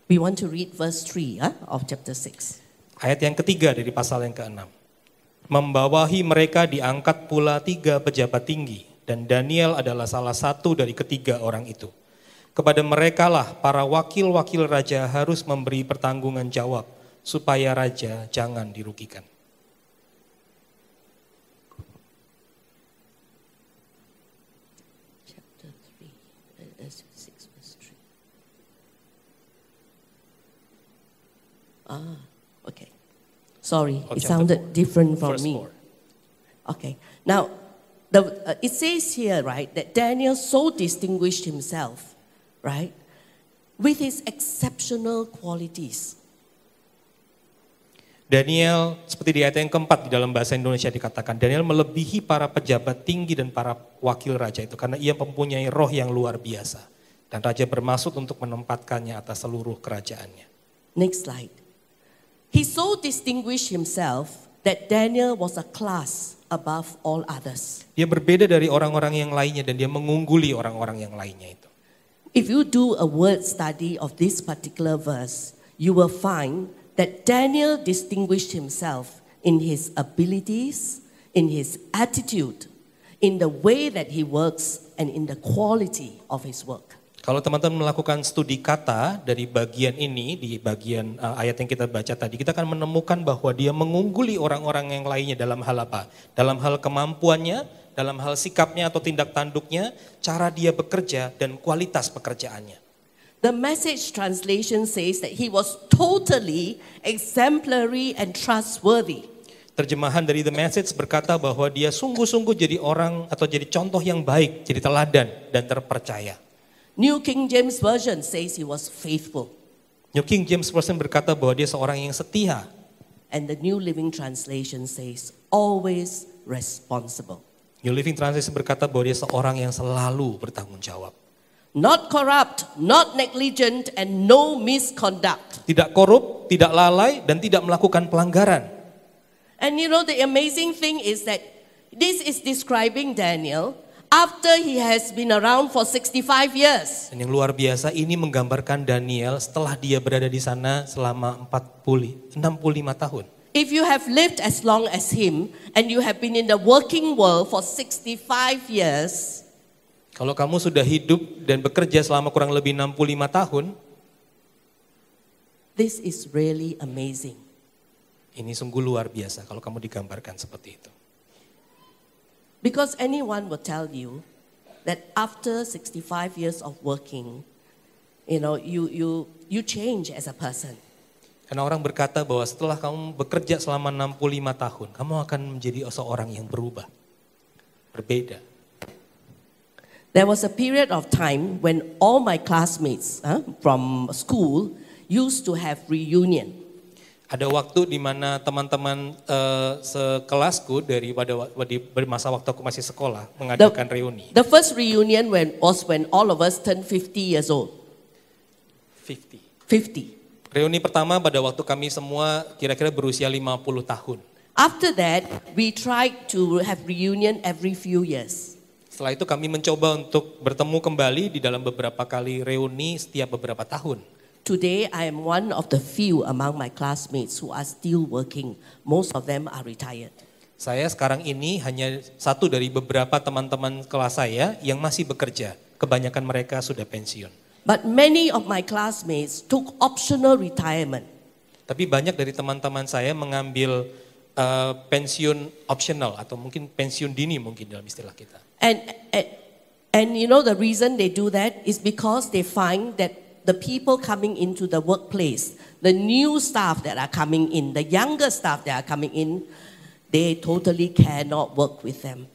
We want to read verse 3 of chapter 6. Ayat yang ketiga dari pasal yang ke-6. Membawahi mereka diangkat pula 3 pejabat tinggi, dan Daniel adalah salah satu dari ketiga orang itu. Kepada merekalah para wakil-wakil raja harus memberi pertanggungan jawab, supaya raja jangan dirugikan. Chapter 3, 6 verse 3. Okay. Sorry, Oh, it chapter sounded 4, different from verse me. 4. Okay. Now, it says here, right, that Daniel so distinguished himself, right, with his exceptional qualities. Daniel, seperti di ayat yang keempat di dalam bahasa Indonesia dikatakan, Daniel melebihi para pejabat tinggi dan para wakil raja itu karena ia mempunyai roh yang luar biasa. Dan raja bermaksud untuk menempatkannya atas seluruh kerajaannya. Next slide. He so distinguished himself that Daniel was a class above all others. Dia berbeda dari orang-orang yang lainnya dan dia mengungguli orang-orang yang lainnya itu. If you do a word study of this particular verse, you will find that Daniel distinguished himself in his abilities, in his attitude, in the way that he works, and in the quality of his work. Kalau teman-teman melakukan studi kata dari bagian ini, di bagian ayat yang kita baca tadi, kita akan menemukan bahwa dia mengungguli orang-orang yang lainnya dalam hal apa? Dalam hal kemampuannya, dalam hal sikapnya atau tindak tanduknya, cara dia bekerja, dan kualitas pekerjaannya. The Message translation says that he was totally exemplary and trustworthy. Terjemahan dari The Message berkata bahwa dia sungguh-sungguh jadi orang atau jadi contoh yang baik, jadi teladan dan terpercaya. New King James Version says he was faithful. New King James Version berkata bahwa dia seorang yang setia. And the New Living Translation says always responsible. New Living Translation berkata bahwa dia seorang yang selalu bertanggung jawab. not corrupt, not negligent, and no misconduct. Tidak korup, tidak lalai, dan tidak melakukan pelanggaran. And you know, the amazing thing is that this is describing Daniel after he has been around for 65 years. Dan yang luar biasa ini menggambarkan Daniel setelah dia berada di sana selama 65 tahun. If you have lived as long as him and you have been in the working world for 65 years, Kalau kamu sudah hidup dan bekerja selama kurang lebih 65 tahun, this is really amazing. ini sungguh luar biasa kalau kamu digambarkan seperti itu. Because anyone will tell you that after 65 years of working, you know, you change as a person. Karena orang berkata bahwa setelah kamu bekerja selama 65 tahun, kamu akan menjadi seorang yang berubah, berbeda. There was a period of time when all my classmates from school used to have reunion. Ada waktu di mana teman-teman sekelasku dari masa waktu aku masih sekolah mengadakan reuni. The first reunion was when all of us turned 50 years old. 50. 50. Reuni pertama pada waktu kami semua kira-kira berusia 50 tahun. After that, we tried to have reunion every few years. Setelah itu kami mencoba untuk bertemu kembali di dalam beberapa kali reuni setiap beberapa tahun. Today, I am one of the few among my classmates who are still working. Most of them are retired. Saya sekarang ini hanya satu dari beberapa teman-teman kelas saya yang masih bekerja. Kebanyakan mereka sudah pensiun. But many of my classmates took optional retirement. Tapi banyak dari teman-teman saya mengambil pensiun optional atau mungkin pensiun dini mungkin dalam istilah kita. And you know the reason they do that is because they find that the people coming into the workplace, the new staff that are coming in, the younger staff that are coming in, they totally cannot work with them.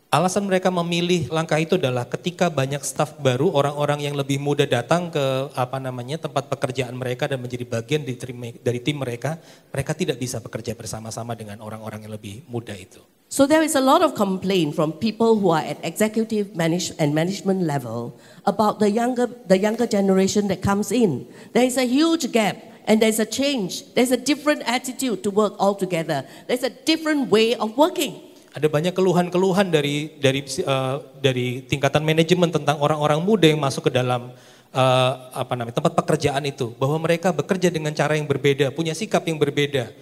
Alasan mereka memilih langkah itu adalah ketika banyak staf baru, orang-orang yang lebih muda datang ke tempat pekerjaan mereka dan menjadi bagian dari tim mereka, mereka tidak bisa bekerja bersama-sama dengan orang-orang yang lebih muda itu. So there is a lot of complaint from people who are at executive and management level about the younger generation that comes in. There is a huge gap and there's a change. There's a different attitude to work altogether. There's a different way of working. Ada banyak keluhan-keluhan dari tingkatan manajemen tentang orang-orang muda yang masuk ke dalam tempat pekerjaan itu, bahwa mereka bekerja dengan cara yang berbeda, punya sikap yang berbeda.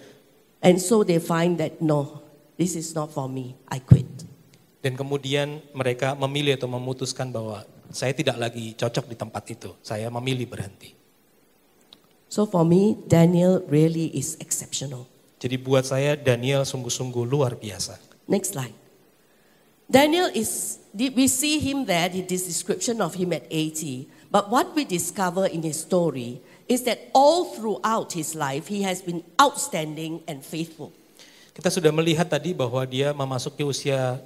And so they find that no, this is not for me. I quit. Dan kemudian mereka memilih atau memutuskan bahwa saya tidak lagi cocok di tempat itu. Saya memilih berhenti. So for me, Daniel really is exceptional. Jadi buat saya Daniel sungguh-sungguh luar biasa. Next slide. Daniel we see him there, this description of him at 80. But what we discover in his story is that all throughout his life, he has been outstanding and faithful. Kita sudah melihat tadi bahwa dia memasuki usia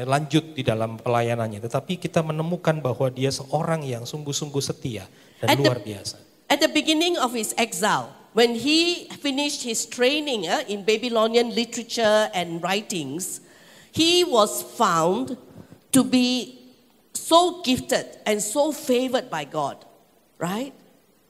lanjut di dalam pelayanannya. Tetapi kita menemukan bahwa dia seorang yang sungguh-sungguh setia dan luar biasa. At the beginning of his exile, when he finished his training in Babylonian literature and writings, he was found to be so gifted and so favored by God, right?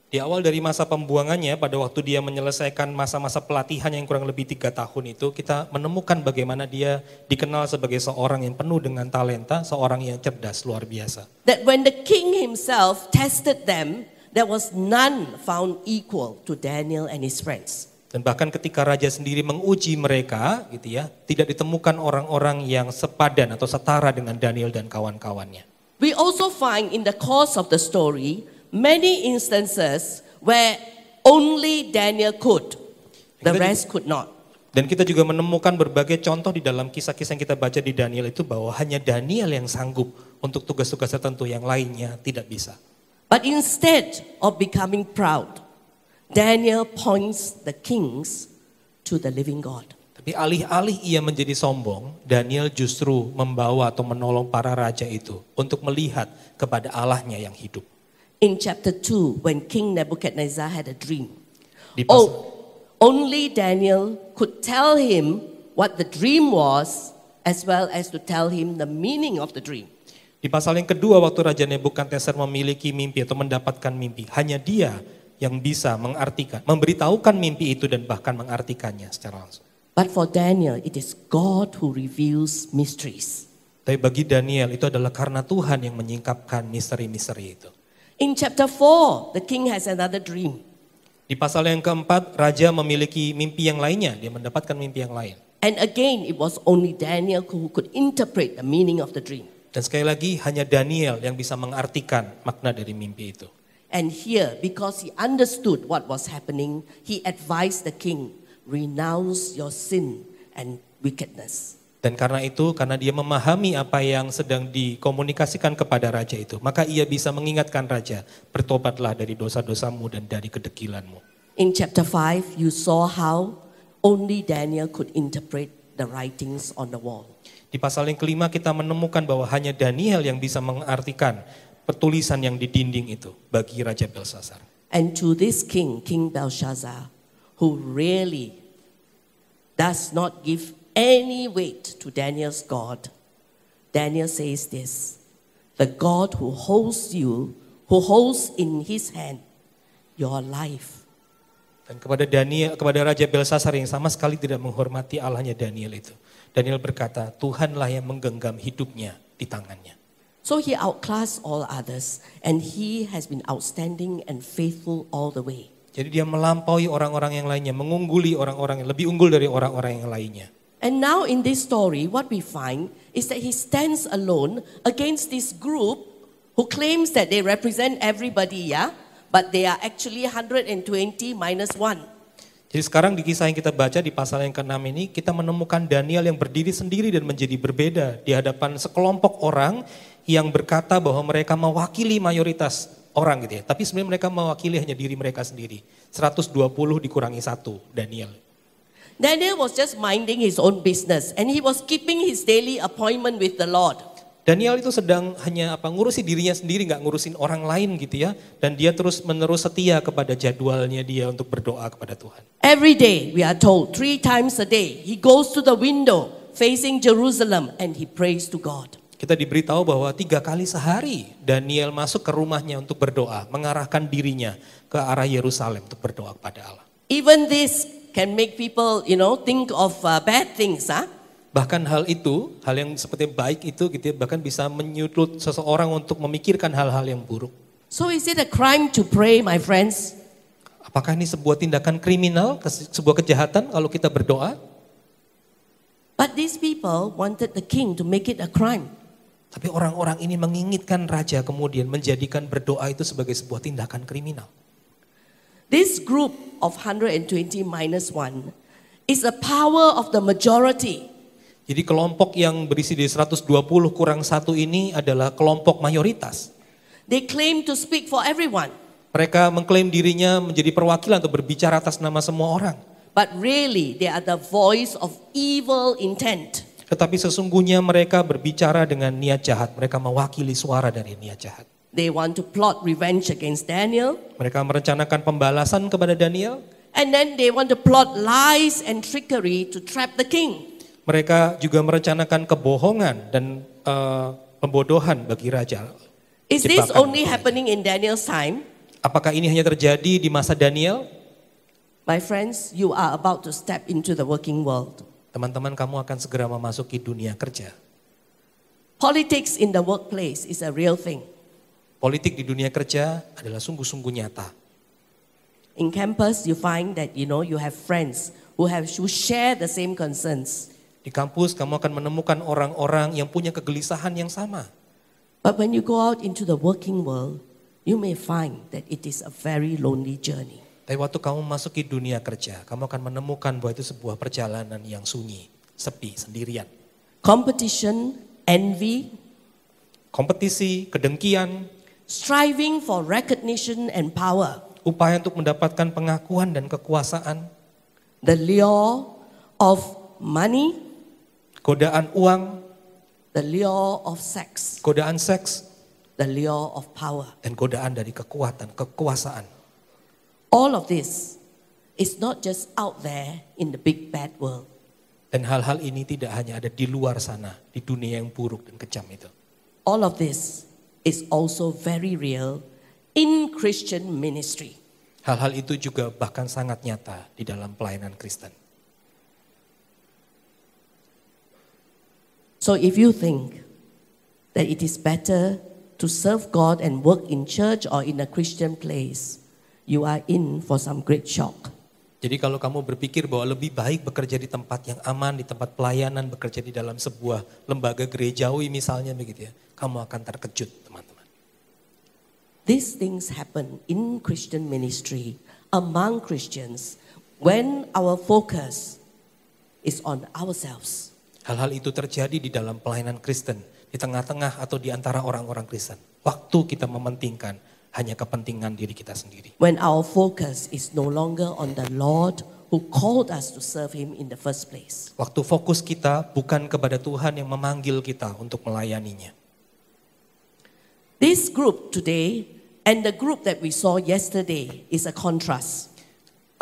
Di awal dari masa pembuangannya, pada waktu dia menyelesaikan masa-masa pelatihan yang kurang lebih 3 tahun itu, kita menemukan bagaimana dia dikenal sebagai seorang yang penuh dengan talenta, seorang yang cerdas, luar biasa. That when the king himself tested them, there was none found equal to Daniel and his friends. Dan bahkan ketika raja sendiri menguji mereka, gitu ya, tidak ditemukan orang-orang yang sepadan atau setara dengan Daniel dan kawan-kawannya. We also find in the course of the story many instances where only Daniel could, the rest could not. Dan kita juga menemukan berbagai contoh di dalam kisah-kisah yang kita baca di Daniel itu bahwa hanya Daniel yang sanggup untuk tugas-tugas tertentu, yang lainnya tidak bisa. But instead of becoming proud, Daniel points the kings to the living God. Tapi alih-alih ia menjadi sombong, Daniel justru membawa atau menolong para raja itu untuk melihat kepada Allahnya yang hidup. In chapter 2, when King Nebuchadnezzar had a dream, Di only Daniel could tell him what the dream was, as well as to tell him the meaning of the dream. Di pasal yang kedua waktu Raja Nebukadnezar memiliki mimpi atau mendapatkan mimpi, hanya dia yang bisa mengartikan, memberitahukan mimpi itu dan bahkan mengartikannya secara langsung. But for Daniel, it is God who reveals mysteries. Tapi bagi Daniel itu adalah karena Tuhan yang menyingkapkan misteri-misteri itu. In chapter 4, the king has another dream. Di pasal yang keempat, Raja memiliki mimpi yang lainnya, dia mendapatkan mimpi yang lain. And again, it was only Daniel who could interpret the meaning of the dream. Dan sekali lagi hanya Daniel yang bisa mengartikan makna dari mimpi itu. And here, because he understood what was happening, he advised the king, renounce your sin and wickedness. Dan karena itu, karena dia memahami apa yang sedang dikomunikasikan kepada raja itu, maka ia bisa mengingatkan raja, bertobatlah dari dosa-dosamu dan dari kedegilanmu. In chapter 5, you saw how only Daniel could interpret the writings on the wall. Di pasal yang kelima kita menemukan bahwa hanya Daniel yang bisa mengartikan pertulisan yang di dinding itu bagi Raja Belshazzar. And to this king, King Belshazzar, who really does not give any weight to Daniel's God, Daniel says this, the God who holds you, who holds in his hand your life. Dan kepada Raja Belshazzar yang sama sekali tidak menghormati Allahnya Daniel itu. Daniel berkata, Tuhanlah yang menggenggam hidupnya di tangannya. So he outclassed all others, and he has been outstanding and faithful all the way. Jadi dia melampaui orang-orang yang lainnya, mengungguli orang-orang yang lebih unggul dari orang-orang yang lainnya. And now in this story, what we find is that he stands alone against this group who claims that they represent everybody, yeah? But they are actually 120 minus 1. Jadi sekarang di kisah yang kita baca di pasal yang ke-6 ini, kita menemukan Daniel yang berdiri sendiri dan menjadi berbeda di hadapan sekelompok orang yang berkata bahwa mereka mewakili mayoritas orang gitu ya. Tapi sebenarnya mereka mewakili hanya diri mereka sendiri. 120 dikurangi 1, Daniel. Daniel was just minding his own business and he was keeping his daily appointment with the Lord. Daniel itu sedang hanya ngurusin dirinya sendiri, nggak ngurusin orang lain gitu ya. Dan dia terus menerus setia kepada jadwalnya dia untuk berdoa kepada Tuhan. Every day, we are told, 3 times a day, he goes to the window facing Jerusalem and he prays to God. Kita diberitahu bahwa 3 kali sehari Daniel masuk ke rumahnya untuk berdoa, mengarahkan dirinya ke arah Yerusalem untuk berdoa kepada Allah. Even this can make people, think of bad things, huh? Bahkan hal itu, hal yang seperti baik itu gitu ya, bahkan bisa menyulut seseorang untuk memikirkan hal-hal yang buruk. So is it a crime to pray, my friends? Apakah ini sebuah tindakan kriminal, sebuah kejahatan kalau kita berdoa? But these people wanted the king to make it a crime. Tapi orang-orang ini menginginkan raja kemudian menjadikan berdoa itu sebagai sebuah tindakan kriminal. This group of 120 minus 1 is the power of the majority. Jadi kelompok yang berisi dari 120 kurang 1 ini adalah kelompok mayoritas. They claim to speak for everyone. Mereka mengklaim dirinya menjadi perwakilan atau berbicara atas nama semua orang. But really they are the voice of evil intent. Tetapi sesungguhnya mereka berbicara dengan niat jahat. Mereka mewakili suara dari niat jahat. They want to plot revenge against Daniel. Mereka merencanakan pembalasan kepada Daniel. And then they want to plot lies and trickery to trap the king. Mereka juga merencanakan kebohongan dan pembodohan bagi raja. Is this only happening in Daniel's time? Apakah ini hanya terjadi di masa Daniel? My friends, you are about to step into the working world. Teman-teman, kamu akan segera memasuki dunia kerja. Politics in the workplace is a real thing. Politik di dunia kerja adalah sungguh-sungguh nyata. In campus, you find that you have friends who share the same concerns. Di kampus kamu akan menemukan orang-orang yang punya kegelisahan yang sama. But when you go out into the working world, you may find that it is a very lonely journey. Tapi waktu kamu masuki dunia kerja, kamu akan menemukan bahwa itu sebuah perjalanan yang sunyi, sepi, sendirian. Competition, envy, kompetisi, kedengkian, striving for recognition and power, upaya untuk mendapatkan pengakuan dan kekuasaan, the lure of money, godaan uang, the lure of sex, godaan seks, the lure of power. dan godaan dari kekuatan, kekuasaan. All of this is not just out there in the big bad world. Dan hal-hal ini tidak hanya ada di luar sana, di dunia yang buruk dan kejam itu. all of this is also very real in Christian ministry. Hal-hal itu juga bahkan sangat nyata di dalam pelayanan Kristen. So if you think that it is better to serve God and work in church or in a Christian place, you are in for some great shock. Jadi kalau kamu berpikir bahwa lebih baik bekerja di tempat yang aman, di tempat pelayanan, bekerja di dalam sebuah lembaga gerejawi misalnya begitu ya, kamu akan terkejut teman-teman. These things happen in Christian ministry among Christians when our focus is on ourselves. Hal-hal itu terjadi di dalam pelayanan Kristen, di tengah-tengah atau di antara orang-orang Kristen. Waktu kita mementingkan hanya kepentingan diri kita sendiri. When our focus is no longer on the Lord who called us to serve Him in the first place. Waktu fokus kita bukan kepada Tuhan yang memanggil kita untuk melayaninya. This group today and the group that we saw yesterday is a contrast.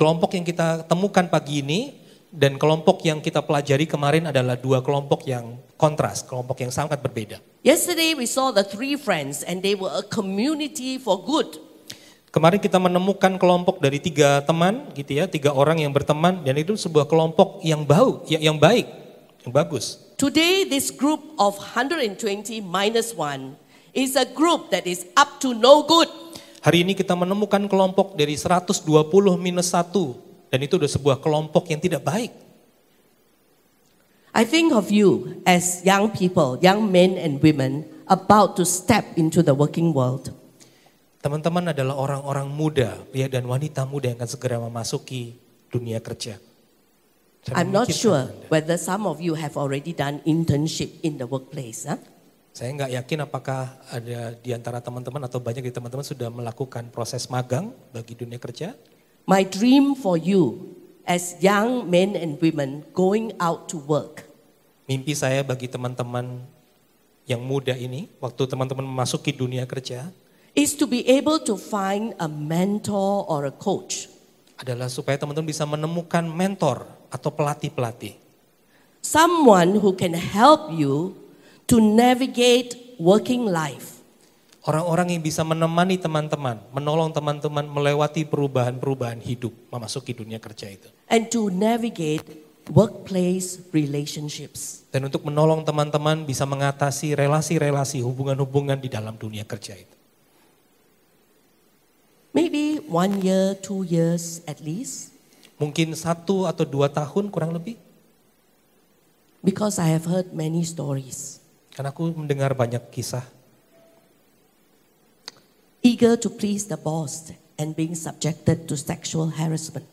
Kelompok yang kita temukan pagi ini dan kelompok yang kita pelajari kemarin adalah dua kelompok yang kontras, kelompok yang sangat berbeda. Yesterday we saw the three friends and they were a community for good. Kemarin kita menemukan kelompok dari tiga teman gitu ya, tiga orang yang berteman dan itu sebuah kelompok yang yang baik, yang bagus. Today this group of 120 minus 1 is a group that is up to no good. Hari ini kita menemukan kelompok dari 120 minus 1 dan itu udah sebuah kelompok yang tidak baik. I think of you as young people, young men and women about to step into the working world. Teman-teman adalah orang-orang muda, pria dan wanita muda yang akan segera memasuki dunia kerja. I'm not sure whether some of you have already done internship in the workplace. Huh? Saya nggak yakin apakah ada di antara teman-teman atau banyak di teman-teman sudah melakukan proses magang bagi dunia kerja. My dream for you as young men and women going out to work. Mimpi saya bagi teman-teman yang muda ini, waktu teman-teman memasuki dunia kerja, is to be able to find a mentor or a coach. Adalah supaya teman-teman bisa menemukan mentor atau pelatih-pelatih. Someone who can help you to navigate working life. Orang-orang yang bisa menemani teman-teman, menolong teman-teman melewati perubahan-perubahan hidup, memasuki dunia kerja itu. And to navigate workplace relationships. Dan untuk menolong teman-teman bisa mengatasi relasi-relasi, hubungan-hubungan di dalam dunia kerja itu. Maybe 1 year, 2 years at least. Mungkin 1 atau 2 tahun kurang lebih. Because I have heard many stories. Karena aku mendengar banyak kisah. Eager to please the boss and being subjected to sexual harassment.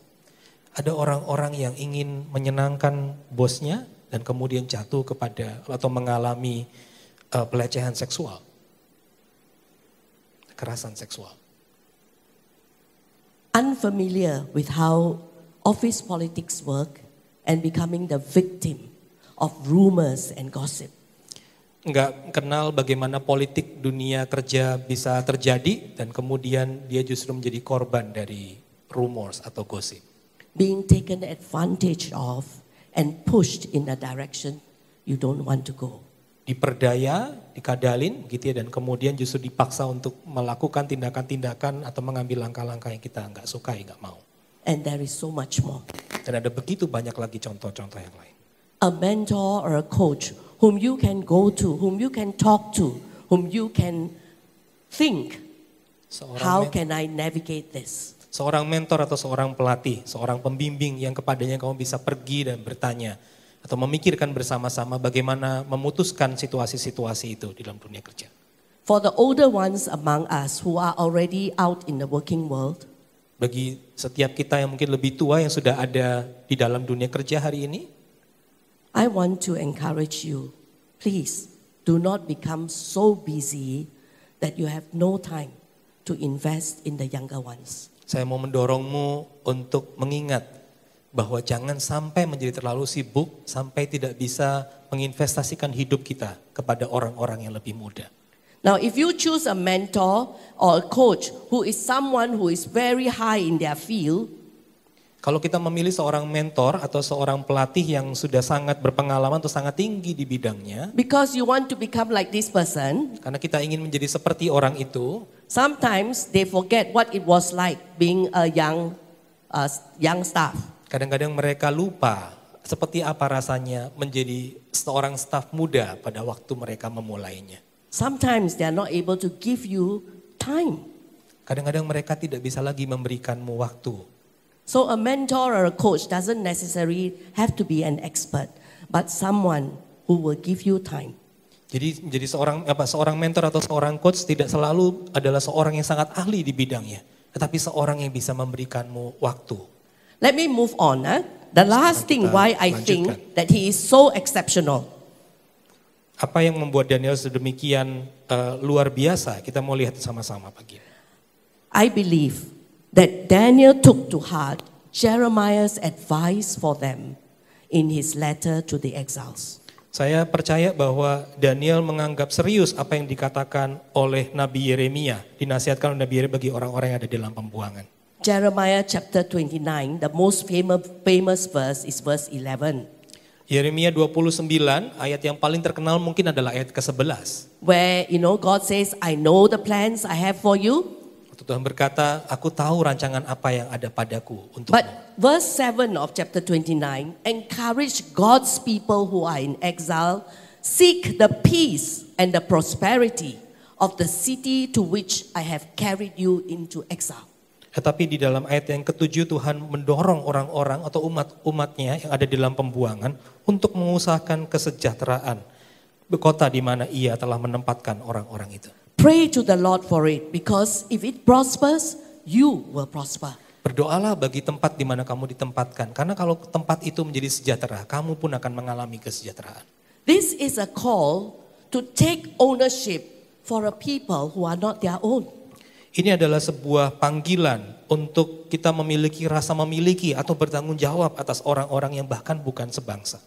Ada orang-orang yang ingin menyenangkan bosnya dan kemudian jatuh kepada atau mengalami pelecehan seksual. Kekerasan seksual. Unfamiliar with how office politics work and becoming the victim of rumors and gossip. Enggak kenal bagaimana politik dunia kerja bisa terjadi dan kemudian dia justru menjadi korban dari rumors atau gosip. Being taken advantage of and pushed in a direction you don't want to go. Diperdaya, dikadalin gitu ya dan kemudian justru dipaksa untuk melakukan tindakan-tindakan atau mengambil langkah-langkah yang kita enggak sukai, enggak mau. And there is so much more. Dan ada begitu banyak lagi contoh-contoh yang lain. A mentor or a coach whom you can go to, whom you can talk to, whom you can think, how can I navigate this? Seorang mentor atau seorang pelatih, seorang pembimbing yang kepadanya kamu bisa pergi dan bertanya atau memikirkan bersama-sama bagaimana memutuskan situasi-situasi itu di dalam dunia kerja. For the older ones among us who are already out in the working world, bagi setiap kita yang mungkin lebih tua yang sudah ada di dalam dunia kerja hari ini, I want to encourage you, please do not become so busy that you have no time to invest in the younger ones. Saya mau mendorongmu untuk mengingat bahwa jangan sampai menjadi terlalu sibuk sampai tidak bisa menginvestasikan hidup kita kepada orang-orang yang lebih muda. Now, if you choose a mentor or a coach who is someone who is very high in their field, Kalau kita memilih seorang mentor atau seorang pelatih yang sudah sangat berpengalaman atau sangat tinggi di bidangnya, because you want to become like this person, karena kita ingin menjadi seperti orang itu, sometimes they forget what it was like being a young staff. kadang-kadang mereka lupa seperti apa rasanya menjadi seorang staf muda pada waktu mereka memulainya. Sometimes they are not able to give you time. Kadang-kadang mereka tidak bisa lagi memberikanmu waktu. So a mentor or a coach doesn't necessarily have to be an expert, but someone who will give you time. Jadi menjadi seorang mentor atau seorang coach tidak selalu adalah seorang yang sangat ahli di bidangnya, tetapi seorang yang bisa memberikanmu waktu. Let me move on. The last thing why I think that he is so exceptional. Apa yang membuat Daniel sedemikian luar biasa? Kita mau lihat sama-sama pagi ini. I believe that Daniel took to heart Jeremiah's advice for them in his letter to the exiles. Saya percaya bahwa Daniel menganggap serius apa yang dikatakan oleh Nabi Yeremia, dinasihatkan oleh Nabi Yeremia bagi orang-orang yang ada di dalam pembuangan. Jeremiah chapter 29, the most famous verse is verse 11. Yeremia 29, ayat yang paling terkenal mungkin adalah ayat ke-11. Where, God says, I know the plans I have for you. Tuhan berkata, aku tahu rancangan apa yang ada padaku untukmu. But verse 7 of chapter 29, encourage God's people who are in exile, seek the peace and the prosperity of the city to which I have carried you into exile. Tetapi di dalam ayat yang ke-7 Tuhan mendorong orang-orang atau umat-umatnya yang ada di dalam pembuangan untuk mengusahakan kesejahteraan di kota di mana ia telah menempatkan orang-orang itu. Pray to the Lord for it, because if it prospers, you will prosper. Berdoalah bagi tempat di mana kamu ditempatkan, karena kalau tempat itu menjadi sejahtera, kamu pun akan mengalami kesejahteraan. This is a call to take ownership for a people who are not their own. Ini adalah sebuah panggilan untuk kita memiliki rasa memiliki atau bertanggung jawab atas orang-orang yang bahkan bukan sebangsa.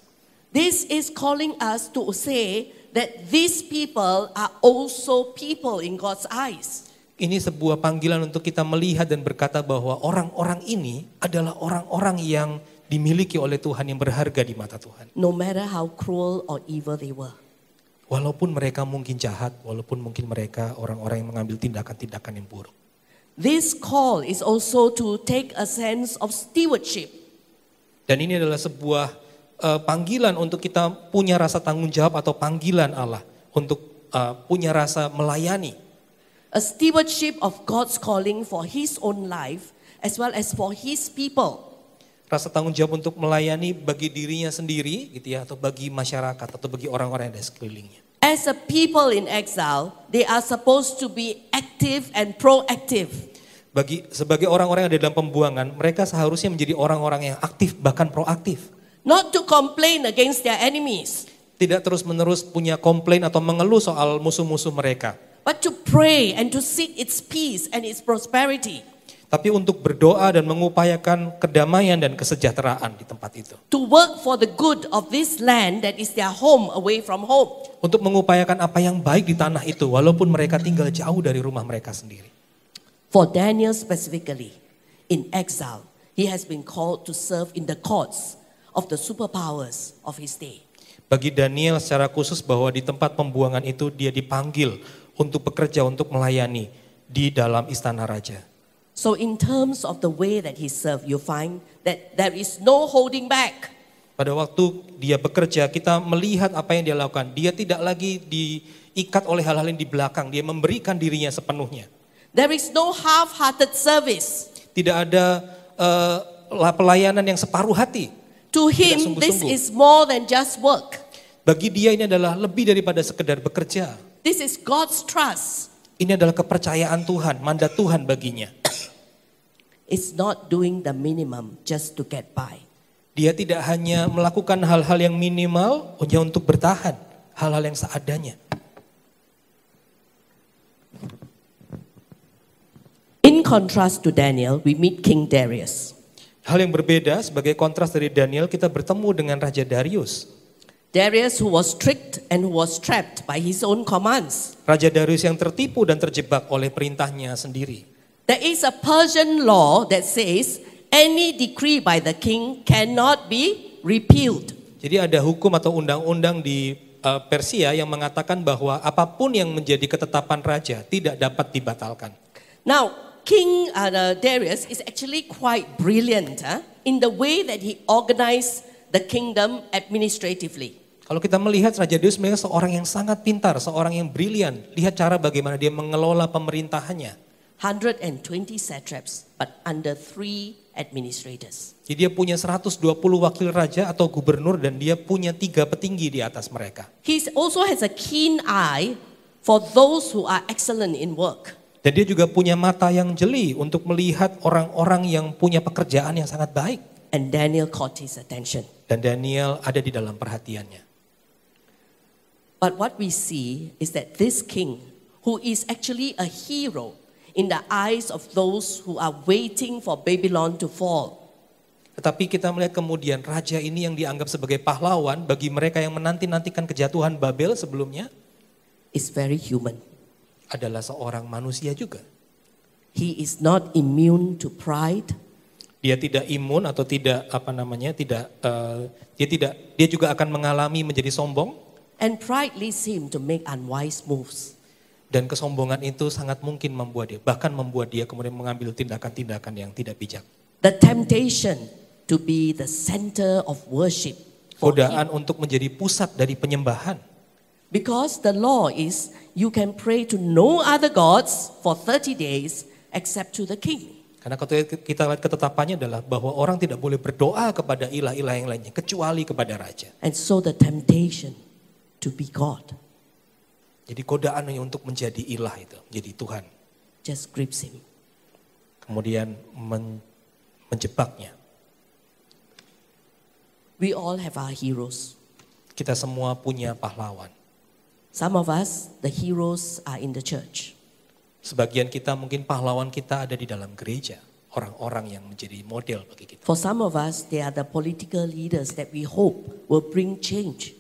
This is calling us to say that these people are also people in God's eyes. Ini sebuah panggilan untuk kita melihat dan berkata bahwa orang-orang ini adalah orang-orang yang dimiliki oleh Tuhan yang berharga di mata Tuhan. No matter how cruel or evil they were. Walaupun mereka mungkin jahat, walaupun mungkin mereka orang-orang yang mengambil tindakan-tindakan yang buruk. This call is also to take a sense of stewardship. Dan ini adalah sebuah panggilan untuk kita punya rasa tanggung jawab atau panggilan Allah untuk punya rasa melayani. A stewardship of God's calling for His own life as well as for His people. Rasa tanggung jawab untuk melayani bagi dirinya sendiri gitu ya, atau bagi masyarakat atau bagi orang-orang yang ada sekelilingnya. As a people in exile, they are supposed to be active and proactive. Sebagai orang-orang yang ada dalam pembuangan, mereka seharusnya menjadi orang-orang yang aktif bahkan proaktif. Not to complain against their enemies. Tidak terus-menerus punya komplain atau mengeluh soal musuh-musuh mereka. But to pray and to seek its peace and its prosperity. Tapi untuk berdoa dan mengupayakan kedamaian dan kesejahteraan di tempat itu. To work for the good of this land that is their home away from home. Untuk mengupayakan apa yang baik di tanah itu walaupun mereka tinggal jauh dari rumah mereka sendiri. For Daniel specifically, in exile, he has been called to serve in the courts of the superpowers of his day. Bagi Daniel secara khusus bahwa di tempat pembuangan itu dia dipanggil untuk bekerja, untuk melayani di dalam istana raja. So in terms of the way that he served, you find that there is no holding back. Pada waktu dia bekerja, kita melihat apa yang dia lakukan. Dia tidak lagi diikat oleh hal-hal yang di belakang, dia memberikan dirinya sepenuhnya. There is no half-hearted service. Tidak ada pelayanan yang separuh hati. To him, this is more than just work. Bagi dia ini adalah lebih daripada sekedar bekerja. This is God's trust. Ini adalah kepercayaan Tuhan, mandat Tuhan baginya. It's not doing the minimum just to get by. Dia tidak hanya melakukan hal-hal yang minimal hanya untuk bertahan, hal-hal yang seadanya. In contrast to Daniel, we meet King Darius. Hal yang berbeda sebagai kontras dari Daniel, kita bertemu dengan Raja Darius. Darius who was tricked and who was trapped by his own commands. Raja Darius yang tertipu dan terjebak oleh perintahnya sendiri. There is a Persian law that says any decree by the king cannot be repealed. Jadi ada hukum atau undang-undang di Persia yang mengatakan bahwa apapun yang menjadi ketetapan raja tidak dapat dibatalkan. Now, King Darius is actually quite brilliant in the way that he organized the kingdom administratively. Kalau kita melihat Raja Darius memang seorang yang sangat pintar, seorang yang brilian. Lihat cara bagaimana dia mengelola pemerintahannya. 120 satraps, but under 3 administrators. Jadi dia punya 120 wakil raja atau gubernur dan dia punya 3 petinggi di atas mereka. He also has a keen eye for those who are excellent in work. Dan dia juga punya mata yang jeli untuk melihat orang-orang yang punya pekerjaan yang sangat baik. And Daniel caught his attention. Dan Daniel ada di dalam perhatiannya. But what we see is that this king, who is actually a hero in the eyes of those who are waiting for Babylon to fall. Tetapi kita melihat kemudian raja ini yang dianggap sebagai pahlawan bagi mereka yang menanti-nantikan kejatuhan Babel sebelumnya. Is very human. Adalah seorang manusia juga. He is not immune to pride. Dia tidak imun atau tidak dia juga akan mengalami menjadi sombong. And pride leads him to make unwise moves. Dan kesombongan itu sangat mungkin bahkan membuat dia kemudian mengambil tindakan-tindakan yang tidak bijak. The temptation to be the center of worship. Godaan untuk menjadi pusat dari penyembahan. Because the law is you can pray to no other gods for 30 days except to the king. Karena kita lihat ketetapannya adalah bahwa orang tidak boleh berdoa kepada ilah-ilah yang lainnya kecuali kepada raja. And so the temptation to be God. Jadi godaan untuk menjadi ilah itu, menjadi Tuhan. Just grips him. Kemudian menjebaknya. We all have our heroes. Kita semua punya pahlawan. Some of us, the heroes are in the church. Sebagian kita mungkin pahlawan kita ada di dalam gereja. Orang-orang yang menjadi model bagi kita. For some of us, they are the political leaders that we hope will bring change.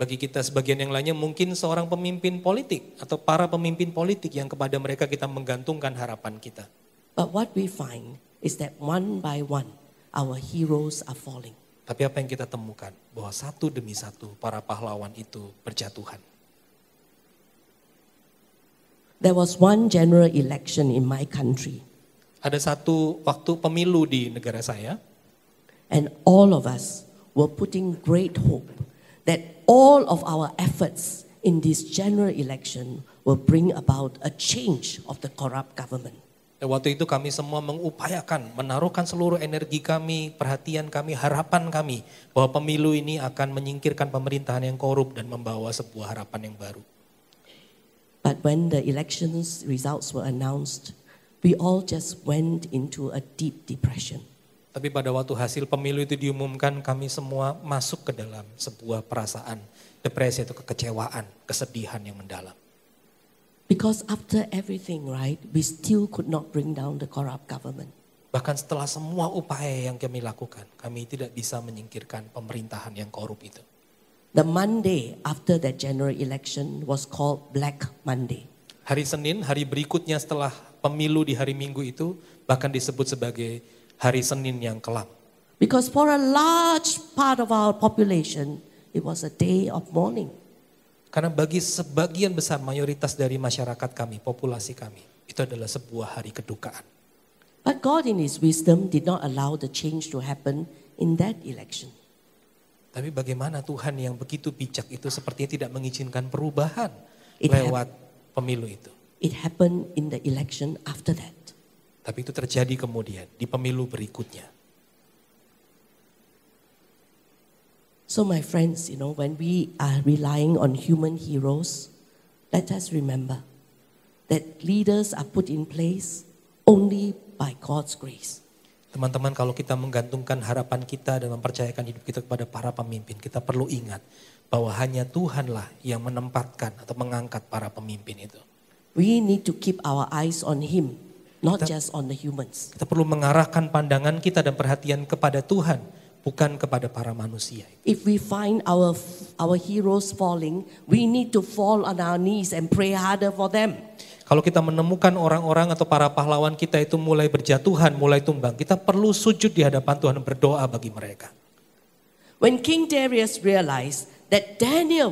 Bagi kita sebagian yang lainnya mungkin seorang pemimpin politik atau para pemimpin politik yang kepada mereka kita menggantungkan harapan kita. But what we find is that one by one, our heroes are falling. Tapi apa yang kita temukan? Bahwa satu demi satu para pahlawan itu berjatuhan. There was one general election in my country. Ada satu waktu pemilu di negara saya. And all of us were putting great hope that all of our efforts in this general election will bring about a change of the corrupt government. Dan waktu itu kami semua mengupayakan, menaruhkan seluruh energi kami, perhatian kami, harapan kami bahwa pemilu ini akan menyingkirkan pemerintahan yang korup dan membawa sebuah harapan yang baru. But when the elections results were announced, we all just went into a deep depression. Tapi pada waktu hasil pemilu itu diumumkan, kami semua masuk ke dalam sebuah perasaan depresi atau kekecewaan, kesedihan yang mendalam. Because after everything, right, we still could not bring down the corrupt government. Bahkan setelah semua upaya yang kami lakukan, kami tidak bisa menyingkirkan pemerintahan yang korup itu. The Monday after that general election was called Black Monday. Hari Senin, hari berikutnya setelah pemilu di hari Minggu itu, bahkan disebut sebagai hari Senin yang kelam. Because for a large part of our population, it was a day of mourning. Karena bagi sebagian besar mayoritas dari masyarakat kami, populasi kami, itu adalah sebuah hari kedukaan. But God in His wisdom did not allow the change to happen in that election. Tapi bagaimana Tuhan yang begitu bijak itu sepertinya tidak mengizinkan perubahan It lewat pemilu itu. It happened in the election after that. Tapi itu terjadi kemudian di pemilu berikutnya. So my friends, when we are relying on human heroes, let us remember that leaders are put in place only by God's grace. Teman-teman, kalau kita menggantungkan harapan kita dan mempercayakan hidup kita kepada para pemimpin, kita perlu ingat bahwa hanya Tuhanlah yang menempatkan atau mengangkat para pemimpin itu. We need to keep our eyes on Him, not just on the humans. Kita perlu mengarahkan pandangan kita dan perhatian kepada Tuhan, bukan kepada para manusia. If we find our heroes falling, we need to fall on our knees and pray harder for them. Kalau kita menemukan orang-orang atau para pahlawan kita itu mulai berjatuhan, mulai tumbang, kita perlu sujud di hadapan Tuhan dan berdoa bagi mereka. When King Darius realized that Daniel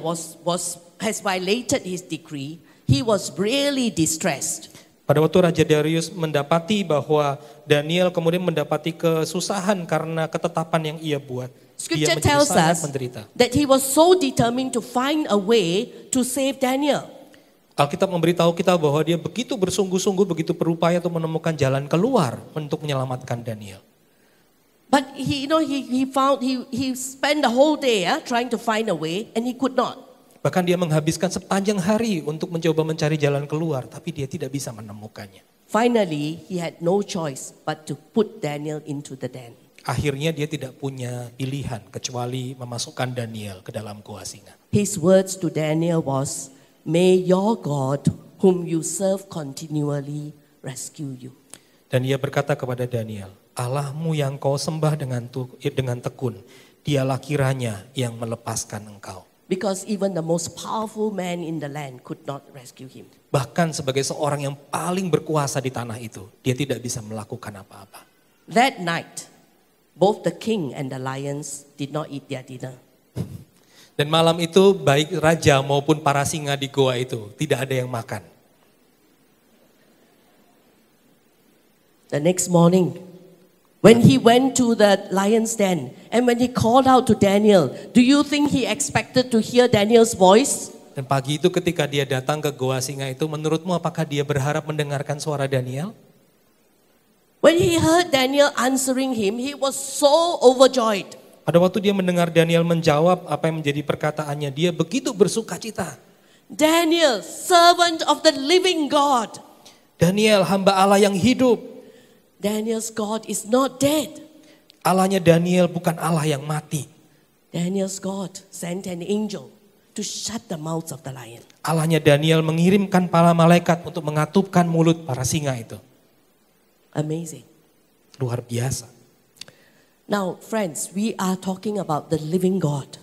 has violated his decree, he was really distressed. Pada waktu Raja Darius mendapati bahwa Daniel kemudian mendapati kesusahan karena ketetapan yang ia buat, dia Scripture menjadi tells sangat us menderita. that he was so determined to find a way to save Daniel. Alkitab memberitahu kita bahwa dia begitu bersungguh-sungguh, begitu berupaya untuk menemukan jalan keluar untuk menyelamatkan Daniel. But he spent the whole day trying to find a way, and he could not. Bahkan dia menghabiskan sepanjang hari untuk mencoba mencari jalan keluar, tapi dia tidak bisa menemukannya. Finally, he had no choice but to put Daniel into the den. Akhirnya dia tidak punya pilihan kecuali memasukkan Daniel ke dalam gua singa. His words to Daniel was, "May your God, whom you serve continually, rescue you." Dan ia berkata kepada Daniel, Allahmu yang kau sembah dengan tekun, dialah kiranya yang melepaskan engkau. Because even the most powerful man in the land could not rescue him. Bahkan sebagai seorang yang paling berkuasa di tanah itu, dia tidak bisa melakukan apa-apa. That night, both the king and the lions did not eat their dinner. Dan malam itu baik raja maupun para singa di goa itu tidak ada yang makan. The next morning, when he went to the lion's den and when he called out to Daniel, do you think he expected to hear Daniel's voice? Dan pagi itu ketika dia datang ke goa singa itu, menurutmu apakah dia berharap mendengarkan suara Daniel? When he heard Daniel answering him, he was so overjoyed. Pada waktu dia mendengar Daniel menjawab apa yang menjadi perkataannya, dia begitu bersukacita. Daniel, servant of the living God. Daniel, hamba Allah yang hidup. Daniel's God is not dead. Allahnya Daniel bukan Allah yang mati. Daniel's God sent an angel to shut the mouths of the lion. Allahnya Daniel mengirimkan para malaikat untuk mengatupkan mulut para singa itu. Amazing. Luar biasa. Now, friends, we are talking about the living God.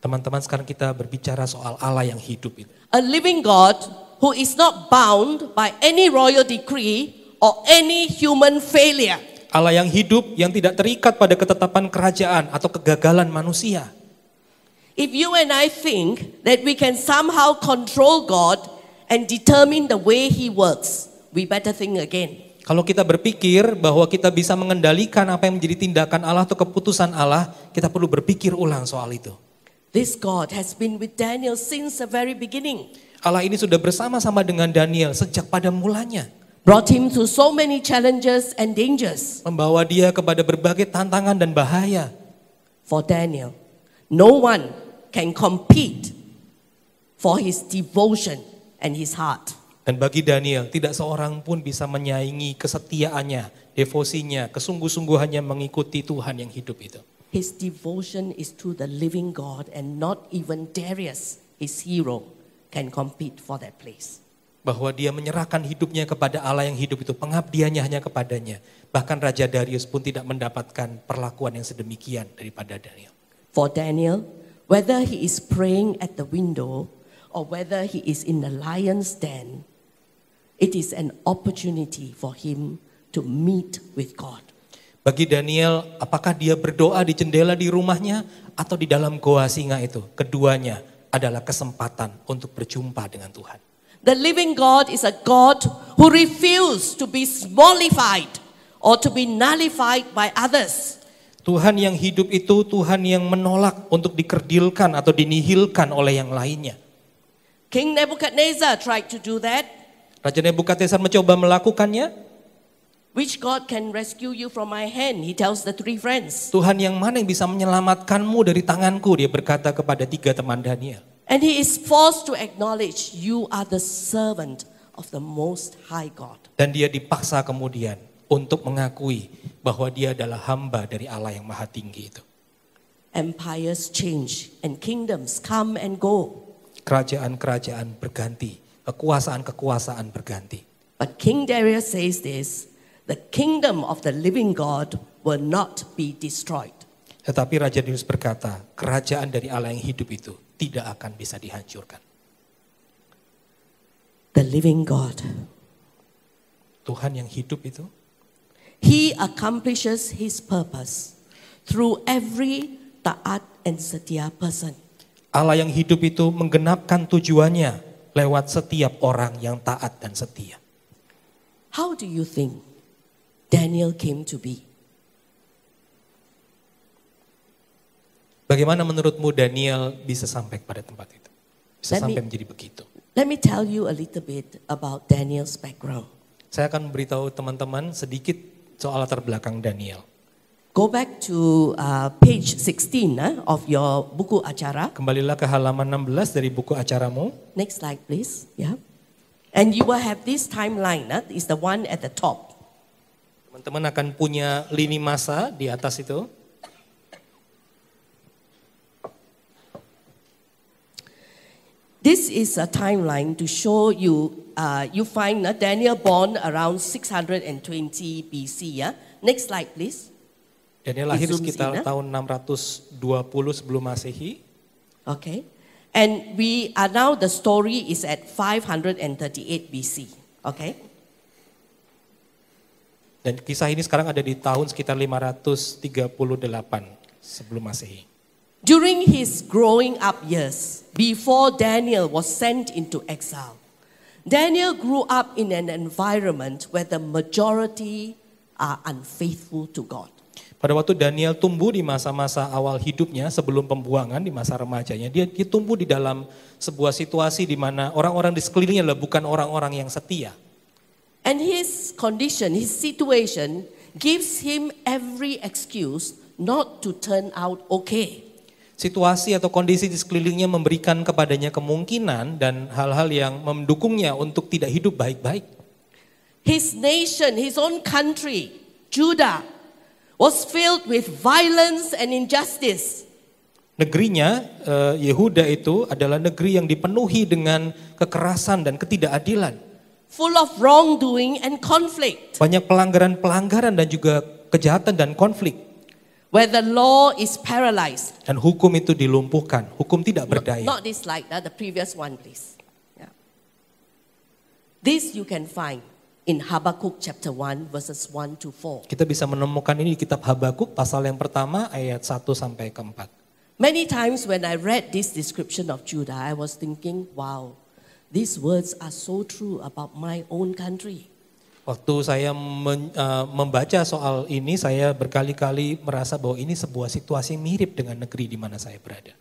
Teman-teman, sekarang kita berbicara soal Allah yang hidup itu. A living God who is not bound by any royal decree or any human failure. Allah yang hidup yang tidak terikat pada ketetapan kerajaan atau kegagalan manusia. If you and I think that we can somehow control God and determine the way He works, we better think again. Kalau kita berpikir bahwa kita bisa mengendalikan apa yang menjadi tindakan Allah atau keputusan Allah, kita perlu berpikir ulang soal itu. This God has been with Daniel since the very beginning. Allah ini sudah bersama-sama dengan Daniel sejak pada mulanya. Brought him through so many challenges and dangers. Membawa dia kepada berbagai tantangan dan bahaya. For Daniel, no one can compete for his devotion and his heart. Dan bagi Daniel, tidak seorang pun bisa menyaingi kesetiaannya, devosinya, kesungguh-sungguhannya mengikuti Tuhan yang hidup itu. His devotion is to the living God, and not even Darius, his hero, can compete for that place. Bahwa dia menyerahkan hidupnya kepada Allah yang hidup itu, pengabdiannya hanya kepadanya. Bahkan Raja Darius pun tidak mendapatkan perlakuan yang sedemikian daripada Daniel. For Daniel, whether he is praying at the window or whether he is in the lion's den, it is an opportunity for him to meet with God. Bagi Daniel, apakah dia berdoa di jendela di rumahnya atau di dalam goa singa itu? Keduanya adalah kesempatan untuk berjumpa dengan Tuhan. The living God is a God who refused to be mollified or to be nullified by others. Tuhan yang hidup itu Tuhan yang menolak untuk dikerdilkan atau dinihilkan oleh yang lainnya. King Nebuchadnezzar tried to do that. Raja Nebukadnezar mencoba melakukannya. Which God can rescue you from my hand? He tells the three friends. Tuhan yang mana yang bisa menyelamatkanmu dari tanganku? Dia berkata kepada tiga teman Daniel. And he is forced to acknowledge you are the servant of the Most High God. Dan dia dipaksa kemudian untuk mengakui bahwa dia adalah hamba dari Allah yang maha tinggi itu. Empires change and kingdoms come and go. Kerajaan-kerajaan berganti. Kekuasaan-kekuasaan berganti. But King Darius says this, the kingdom of the living God will not be destroyed. Tetapi Raja Darius berkata, kerajaan dari Allah yang hidup itu tidak akan bisa dihancurkan. the living God. Tuhan yang hidup itu, He accomplishes His purpose through every taat and setia person. Allah yang hidup itu menggenapkan tujuannya lewat setiap orang yang taat dan setia. How do you think Daniel came to be? Bagaimana menurutmu Daniel bisa sampai pada tempat itu? Bisa Let me- sampai menjadi begitu. Let me tell you a little bit about Daniel's background. Saya akan memberitahu teman-teman sedikit soal latar belakang Daniel. Go back to page 16 of your buku acara. Kembalilah ke halaman 16 dari buku acaramu. Next slide, please. Yeah. And you will have this timeline. Is the one at the top. Teman-teman akan punya lini masa di atas itu. This is a timeline to show you. You find Daniel born around 620 BC. Yeah. Next slide, please. Daniel lahir Zoom sekitar sini. tahun 620 sebelum Masehi. Okay. And we are now, the story is at 538 BC. Okay. Dan kisah ini sekarang ada di tahun sekitar 538 sebelum Masehi. During his growing up years, before Daniel was sent into exile, Daniel grew up in an environment where the majority are unfaithful to God. Pada waktu Daniel tumbuh di masa-masa awal hidupnya sebelum pembuangan di masa remajanya, dia tumbuh di dalam sebuah situasi di mana orang-orang di sekelilingnya adalah bukan orang-orang yang setia. And his condition, his situation gives him every excuse not to turn out okay. Situasi atau kondisi di sekelilingnya memberikan kepadanya kemungkinan dan hal-hal yang mendukungnya untuk tidak hidup baik-baik. His nation, his own country, Judah, was filled with violence and injustice. Negerinya, Yehuda itu adalah negeri yang dipenuhi dengan kekerasan dan ketidakadilan. Full of wrongdoing and conflict, Banyak pelanggaran-pelanggaran dan juga kejahatan dan konflik. where the law is paralyzed. Dan hukum itu dilumpuhkan, hukum tidak berdaya. Not this slide, the previous one, please. Yeah. This you can find in Habakkuk chapter 1, verses 1 to 4. Kita bisa menemukan ini di kitab Habakuk pasal yang pertama ayat 1 sampai ke 4. Many times when I read this description of Judah, I was thinking, wow, these words are so true about my own country. Waktu saya membaca soal ini, saya berkali-kali merasa bahwa ini sebuah situasi mirip dengan negeri di mana saya berada.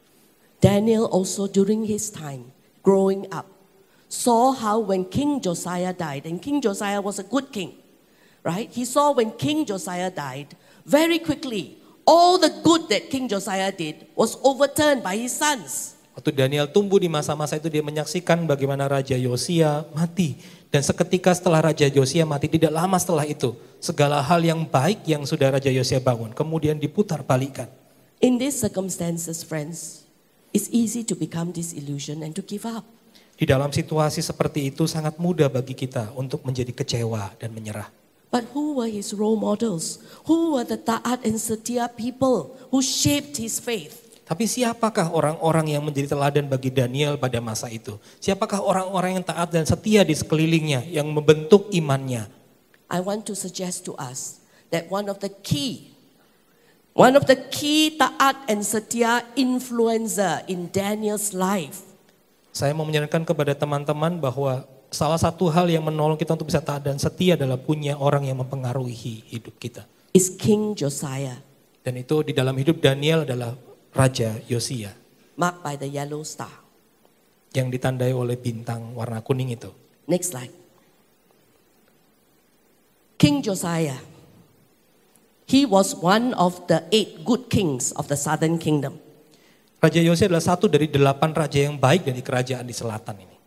Daniel also during his time, growing up, saw how when King Josiah died, and King Josiah was a good king, right? He saw when King Josiah died, very quickly, all the good that King Josiah did was overturned by his sons. Waktu Daniel tumbuh di masa-masa itu, dia menyaksikan bagaimana Raja Yosia mati. Dan seketika setelah Raja Yosia mati, tidak lama setelah itu, segala hal yang baik yang sudah Raja Yosia bangun, kemudian diputar balikan. In these circumstances, friends, it's easy to become disillusioned and to give up. Di dalam situasi seperti itu sangat mudah bagi kita untuk menjadi kecewa dan menyerah. But who were his role models? Who were the ta'at and setia people who shaped his faith? Tapi siapakah orang-orang yang menjadi teladan bagi Daniel pada masa itu? Siapakah orang-orang yang taat dan setia di sekelilingnya yang membentuk imannya? I want to suggest to us that one of the key ta'at and setia influencer in Daniel's life Saya mau menyarankan kepada teman-teman bahwa salah satu hal yang menolong kita untuk bisa taat dan setia adalah punya orang yang mempengaruhi hidup kita. is King Josiah, Dan itu di dalam hidup Daniel adalah Raja Yosia marked by the yellow star. yang ditandai oleh bintang warna kuning itu. Next slide. King Josiah, he was one of the 8 good kings of the southern kingdom. Raja Yosia adalah satu dari 8 raja yang baik dari kerajaan di selatan ini.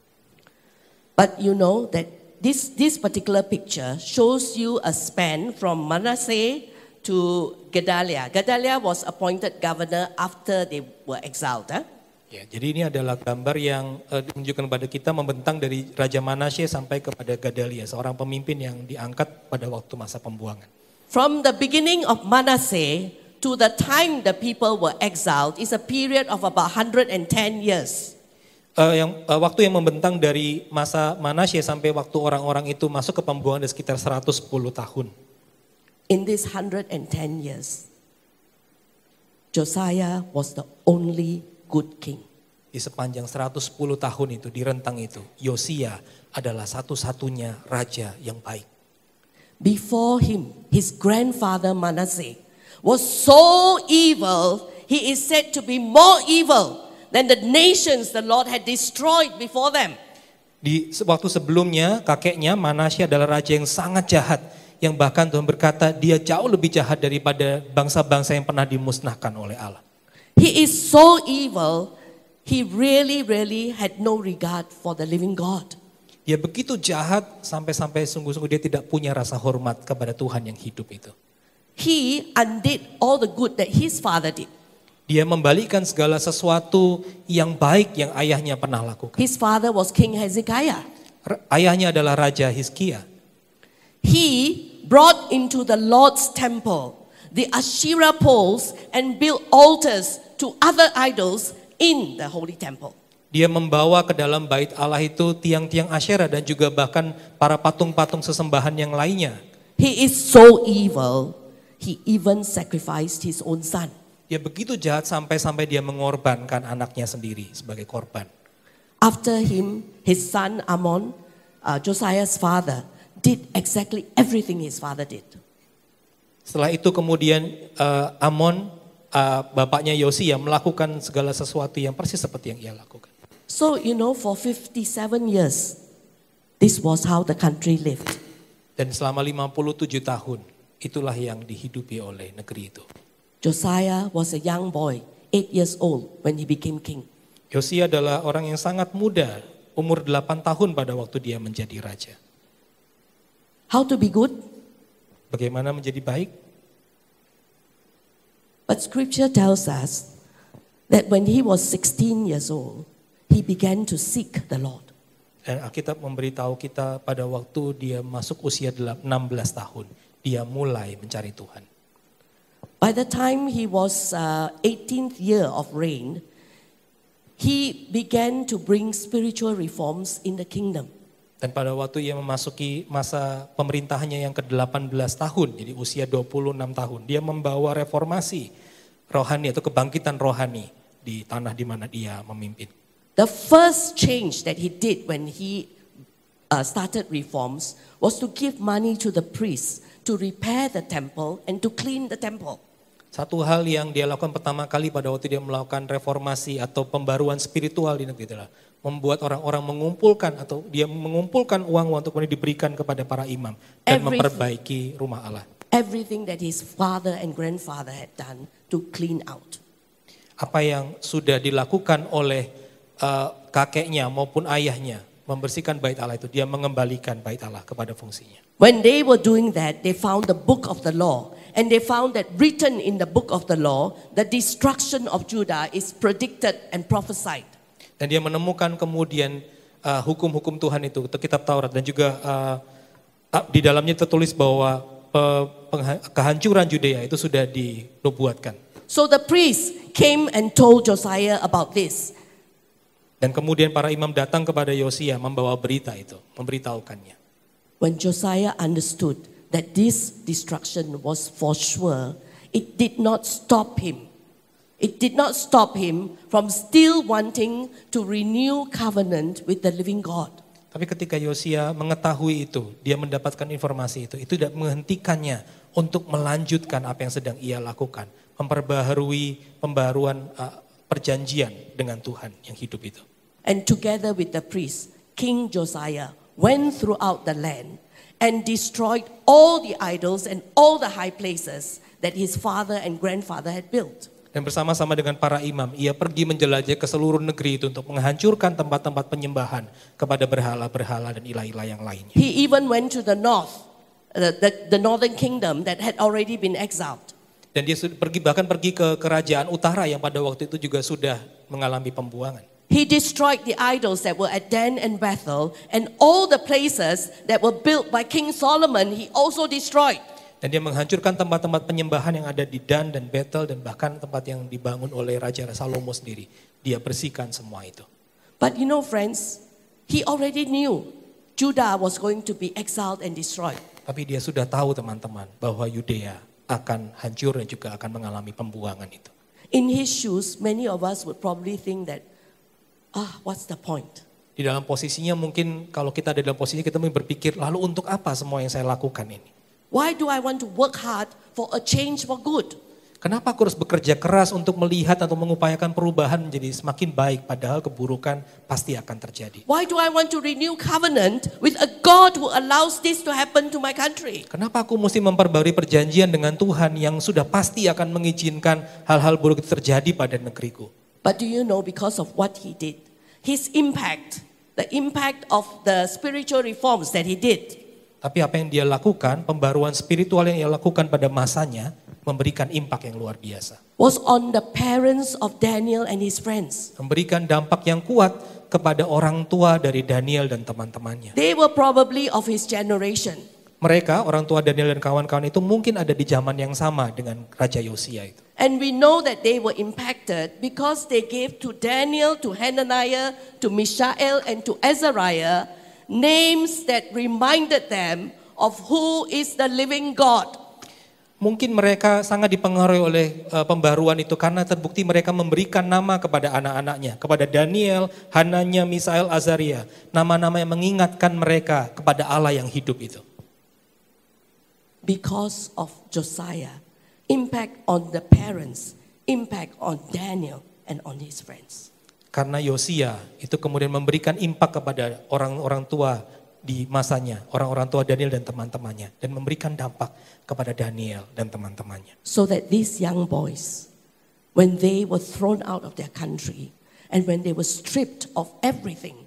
But you know that this particular picture shows you a span from Manasseh to Gedaliah. Gedaliah was appointed governor after they were exiled. Ya, jadi ini adalah gambar yang menunjukkan kepada kita membentang dari Raja Manasye sampai kepada Gedalia, seorang pemimpin yang diangkat pada waktu masa pembuangan. From the beginning of Manasseh to the time the people were exiled is a period of about 110 years. Waktu yang membentang dari masa Manasye sampai waktu orang-orang itu masuk ke pembuangan ada sekitar 110 tahun. In this 110 years, Josiah was the only good king. Di sepanjang 110 tahun itu, di rentang itu, Yosia adalah satu-satunya raja yang baik. Before him, his grandfather Manasseh was so evil, he is said to be more evil than the nations the Lord had destroyed before them. Di waktu sebelumnya, kakeknya Manasye adalah raja yang sangat jahat, yang bahkan Tuhan berkata dia jauh lebih jahat daripada bangsa-bangsa yang pernah dimusnahkan oleh Allah. He is so evil, he really had no regard for the living God. Dia begitu jahat sampai-sampai sungguh-sungguh dia tidak punya rasa hormat kepada Tuhan yang hidup itu. He undid all the good that his father did. Dia membalikkan segala sesuatu yang baik yang ayahnya pernah lakukan. His father was King Hezekiah. Ayahnya adalah Raja Hizkia. He brought into the Lord's temple the Asherah poles and built altars to other idols in the holy temple. Dia membawa ke dalam bait Allah itu tiang-tiang Asyera dan juga bahkan para patung-patung sesembahan yang lainnya. He is so evil, he even sacrificed his own son. Dia begitu jahat sampai-sampai dia mengorbankan anaknya sendiri sebagai korban. After him, his son Amon, Josiah's father, did exactly everything his father did. Setelah itu kemudian Amon, bapaknya Yosia melakukan segala sesuatu yang persis seperti yang ia lakukan. So, for 57 years, this was how the country lived. Dan selama 57 tahun, itulah yang dihidupi oleh negeri itu. Josiah was a young boy, 8 years old when he became king. Yosia adalah orang yang sangat muda, umur 8 tahun pada waktu dia menjadi raja. How to be good? Bagaimana menjadi baik? But scripture tells us that when he was 16 years old, he began to seek the Lord. Dan Alkitab memberitahu kita pada waktu dia masuk usia 16 tahun, dia mulai mencari Tuhan. By the time he was 18th year of reign, he began to bring spiritual reforms in the kingdom. Dan pada waktu ia memasuki masa pemerintahannya yang ke-18 tahun, jadi usia 26 tahun, dia membawa reformasi rohani atau kebangkitan rohani di tanah di mana dia memimpin. The first change that he did when he started reforms was to give money to the priests to repair the temple and to clean the temple. Satu hal yang dia lakukan pertama kali pada waktu dia melakukan reformasi atau pembaruan spiritual di negeri adalah membuat orang-orang mengumpulkan atau dia mengumpulkan uang untuk diberikan kepada para imam dan memperbaiki rumah Allah. Everything that his father and grandfather had done to clean out. Apa yang sudah dilakukan oleh kakeknya maupun ayahnya membersihkan bait Allah itu, dia mengembalikan bait Allah kepada fungsinya. When they were doing that, they found the book of the law. And they found that written in the book of the law, the destruction of Judah is predicted and prophesied. Dan dia menemukan kemudian hukum-hukum Tuhan itu, kitab Taurat, dan juga di dalamnya tertulis bahwa kehancuran Judea itu sudah dinubuatkan. So the priests came and told Josiah about this. Dan kemudian para imam datang kepada Yosia membawa berita itu, memberitahukannya. When Josiah understood that this destruction was for sure, it did not stop him. It did not stop him from still wanting to renew covenant with the living God. Tapi ketika Yosia mengetahui itu, dia mendapatkan informasi itu tidak menghentikannya untuk melanjutkan apa yang sedang ia lakukan. Memperbaharui pembaruan perjanjian dengan Tuhan yang hidup itu. And together with the priests, King Josiah went throughout the land and destroyed all the idols and all the high places that his father and grandfather had built. Dan bersama-sama dengan para imam, ia pergi menjelajah ke seluruh negeri itu untuk menghancurkan tempat-tempat penyembahan kepada berhala-berhala dan ilah-ilah yang lainnya. He even went to the north, the northern kingdom that had already been exiled. Dan dia bahkan pergi ke kerajaan utara yang pada waktu itu juga sudah mengalami pembuangan. He destroyed the idols that were at Dan and Bethel, and all the places that were built by King Solomon, he also destroyed. Dan dia menghancurkan tempat-tempat penyembahan yang ada di Dan dan Bethel dan bahkan tempat yang dibangun oleh Raja Salomo sendiri. Dia bersihkan semua itu. But you know, friends, he already knew Judah was going to be exiled and destroyed. Tapi dia sudah tahu teman-teman bahwa Yudea akan hancur dan juga akan mengalami pembuangan itu. In his shoes, many of us would probably think that, what's the point? Di dalam posisinya mungkin kalau kita ada dalam posisinya kita mungkin berpikir, lalu untuk apa semua yang saya lakukan ini? Why do I want to work hard for a change for good? Kenapa aku harus bekerja keras untuk melihat atau mengupayakan perubahan menjadi semakin baik padahal keburukan pasti akan terjadi? Why do I want to renew covenant with a God who allows this to happen to my country? Kenapa aku mesti memperbarui perjanjian dengan Tuhan yang sudah pasti akan mengizinkan hal-hal buruk itu terjadi pada negeriku? But do you know, because of what he did, his impact, the impact of the spiritual reforms that he did, Tapi apa yang dia lakukan, pembaruan spiritual yang dia lakukan pada masanya, memberikan impak yang luar biasa. was on the parents of Daniel and his friends. Memberikan dampak yang kuat kepada orang tua dari Daniel dan teman-temannya. They were probably of his generation. Mereka, orang tua Daniel dan kawan-kawan itu mungkin ada di zaman yang sama dengan Raja Yosia itu. And we know that they were impacted because they gave to Daniel, to Hananiah, to Mishael, and to Azariah names that reminded them of who is the living God. Mungkin mereka sangat dipengaruhi oleh pembaruan itu karena terbukti mereka memberikan nama kepada anak-anaknya. Kepada Daniel, Hananya, Misael, Azaria. Nama-nama yang mengingatkan mereka kepada Allah yang hidup itu. Because of Josiah, impact on the parents, impact on Daniel and on his friends. Karena Yosia itu kemudian memberikan impak kepada orang-orang tua di masanya. Orang-orang tua Daniel dan teman-temannya. Dan memberikan dampak kepada Daniel dan teman-temannya. So that these young boys, when they were thrown out of their country and when they were stripped of everything,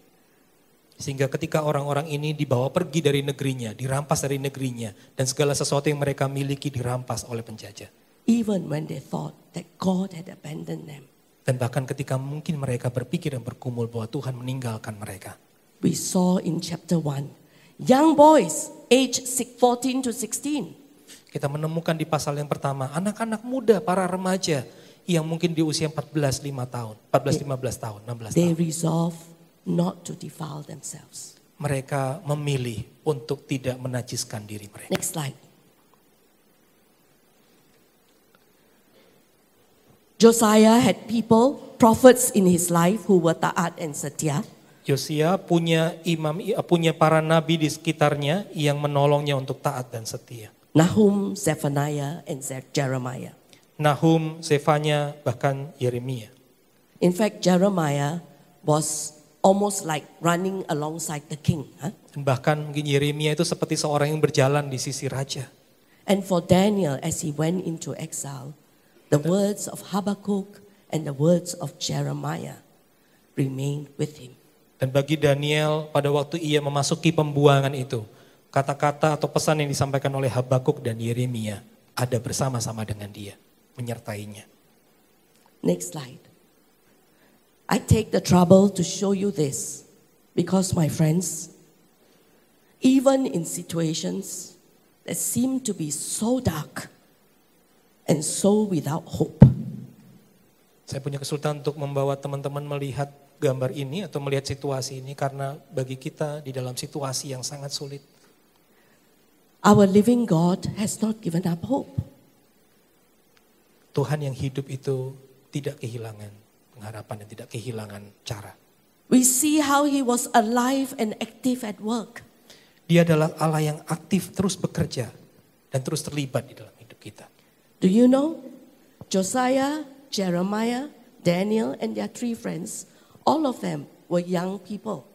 Sehingga ketika orang-orang ini dibawa pergi dari negerinya, dirampas dari negerinya. Dan segala sesuatu yang mereka miliki dirampas oleh penjajah. even when they thought that God had abandoned them, Dan bahkan ketika mungkin mereka berpikir dan bergumul bahwa Tuhan meninggalkan mereka. we saw in chapter 1, young boys aged 14 to 16. Kita menemukan di pasal yang pertama, anak-anak muda, para remaja yang mungkin di usia 14-15 tahun, 16 They tahun. resolved not to defile themselves. Mereka memilih untuk tidak menajiskan diri mereka. Next slide. Josiah had people, prophets in his life who were Ta'at and Setia. Yosia punya para nabi di sekitarnya yang menolongnya untuk taat dan setia. Nahum, Zephaniah, and Jeremiah. Nahum, Zefanya, bahkan Yeremia. In fact, Jeremiah was almost like running alongside the king. Dan bahkan mungkin Yeremia itu seperti seorang yang berjalan di sisi raja. And for Daniel, as he went into exile, the words of Habakkuk and the words of Jeremiah remained with him. Dan bagi Daniel pada waktu ia memasuki pembuangan itu, kata-kata atau pesan yang disampaikan oleh Habakuk dan Yeremia ada bersama-sama dengan dia, menyertainya. Next slide. I take the trouble to show you this because, my friends, even in situations that seem to be so dark and so without hope, Saya punya kesulitan untuk membawa teman-teman melihat gambar ini atau melihat situasi ini karena bagi kita di dalam situasi yang sangat sulit. our living God has not given up hope. Tuhan yang hidup itu tidak kehilangan pengharapan dan tidak kehilangan cara. We see how he was alive and active at work. Dia adalah Allah yang aktif terus bekerja dan terus terlibat di dalam hidup kita. Do you know? Josiah, Jeremiah, Daniel, and their three friends, all of them were young people.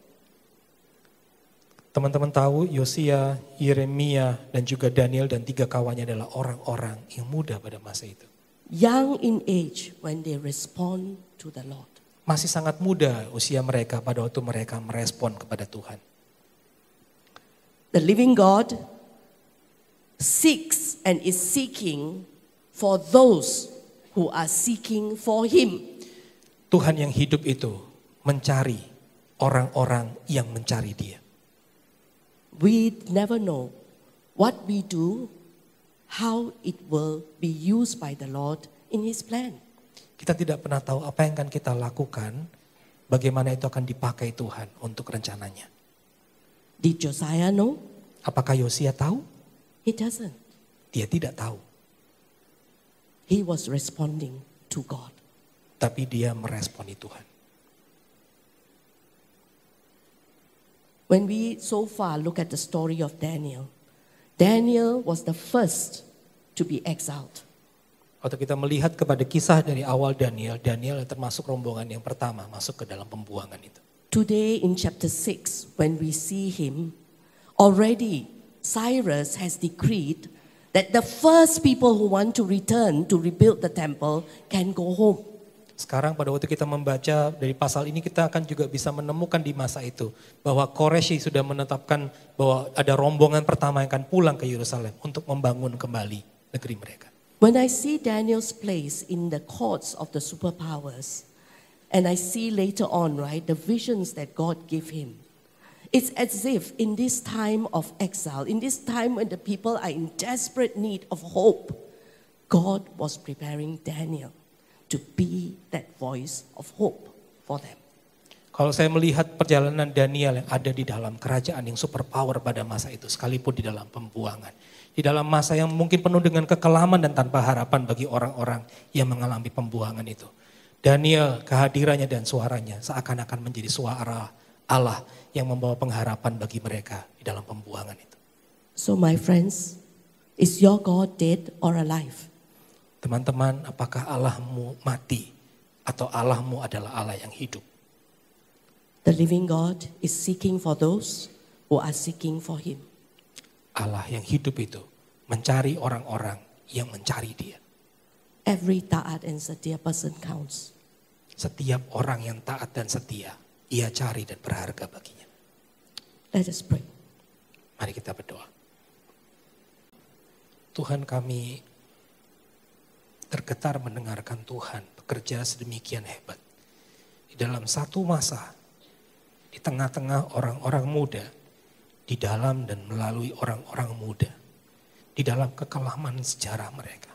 Teman-teman tahu Yosia, Yeremia, dan juga Daniel dan 3 kawannya adalah orang-orang yang muda pada masa itu. Young in age when they respond to the Lord. Masih sangat muda usia mereka pada waktu mereka merespon kepada Tuhan. The living God seeks and is seeking for those who are seeking for him. Tuhan yang hidup itu mencari orang-orang yang mencari dia. We never know what we do, how it will be used by the Lord in his plan. Kita tidak pernah tahu apa yang akan kita lakukan bagaimana itu akan dipakai Tuhan untuk rencananya. Did Josiah know? Apakah Yosia tahu? He doesn't. Dia tidak tahu. He was responding to God. Tapi dia meresponi Tuhan. When we so far look at the story of Daniel, Daniel was the first to be exiled. Waktu kita melihat kepada kisah dari awal Daniel, Daniel termasuk rombongan yang pertama masuk ke dalam pembuangan itu. Today in chapter 6, when we see him, already Cyrus has decreed that the first people who want to return to rebuild the temple can go home. Sekarang pada waktu kita membaca dari pasal ini kita akan juga bisa menemukan di masa itu bahwa Quraisy sudah menetapkan bahwa ada rombongan pertama yang akan pulang ke Yerusalem untuk membangun kembali negeri mereka. When I see Daniel's place in the courts of the superpowers, and I see later on, right, the visions that God gave him, it's as if in this time of exile, in this time when the people are in desperate need of hope, God was preparing Daniel to be that voice of hope for them. Kalau saya melihat perjalanan Daniel yang ada di dalam kerajaan yang superpower pada masa itu, sekalipun di dalam pembuangan, di dalam masa yang mungkin penuh dengan kekelaman dan tanpa harapan bagi orang-orang yang mengalami pembuangan itu. Daniel, kehadirannya dan suaranya seakan-akan menjadi suara Allah yang membawa pengharapan bagi mereka di dalam pembuangan itu. So my friends, is your God dead or alive? Teman-teman, apakah Allahmu mati atau Allahmu adalah Allah yang hidup? The living God is seeking for those who are seeking for him. Allah yang hidup itu mencari orang-orang yang mencari dia. Every taat and setia person counts. Setiap orang yang taat dan setia, ia cari dan berharga baginya. Let us pray. Mari kita berdoa. Tuhan, kami tergetar mendengarkan Tuhan bekerja sedemikian hebat. Di dalam satu masa, di tengah-tengah orang-orang muda, di dalam dan melalui orang-orang muda, di dalam kekelaman sejarah mereka,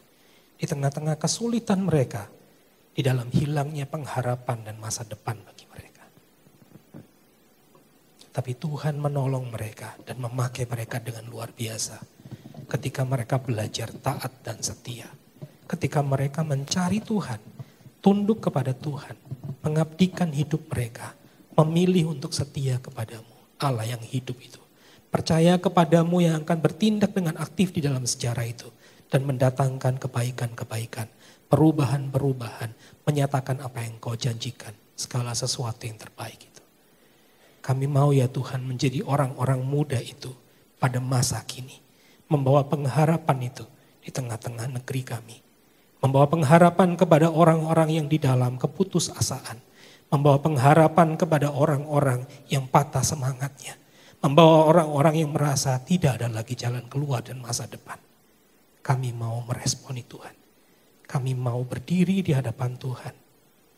di tengah-tengah kesulitan mereka, di dalam hilangnya pengharapan dan masa depan bagi mereka. Tapi Tuhan menolong mereka dan memakai mereka dengan luar biasa ketika mereka belajar taat dan setia. Ketika mereka mencari Tuhan, tunduk kepada Tuhan, mengabdikan hidup mereka, memilih untuk setia kepadamu, Allah yang hidup itu. Percaya kepadamu yang akan bertindak dengan aktif di dalam sejarah itu dan mendatangkan kebaikan-kebaikan, perubahan-perubahan, menyatakan apa yang kau janjikan, segala sesuatu yang terbaik itu. Kami mau ya Tuhan menjadi orang-orang muda itu pada masa kini, membawa pengharapan itu di tengah-tengah negeri kami. Membawa pengharapan kepada orang-orang yang di dalam keputusasaan. Membawa pengharapan kepada orang-orang yang patah semangatnya. Membawa orang-orang yang merasa tidak ada lagi jalan keluar dan masa depan. Kami mau meresponi Tuhan. Kami mau berdiri di hadapan Tuhan.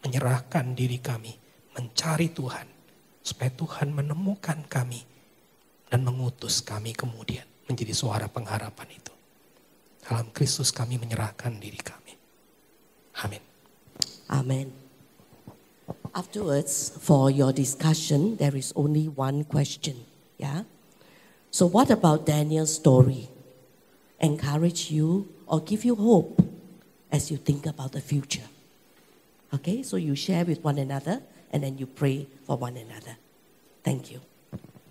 Menyerahkan diri kami. Mencari Tuhan. Supaya Tuhan menemukan kami. Dan mengutus kami kemudian menjadi suara pengharapan itu. Dalam Kristus kami menyerahkan diri kami. Amin. Amen. Afterwards, for your discussion, there is only one question. Yeah? So what about Daniel's story? Encourage you or give you hope as you think about the future. Okay, so you share with one another and then you pray for one another. Thank you.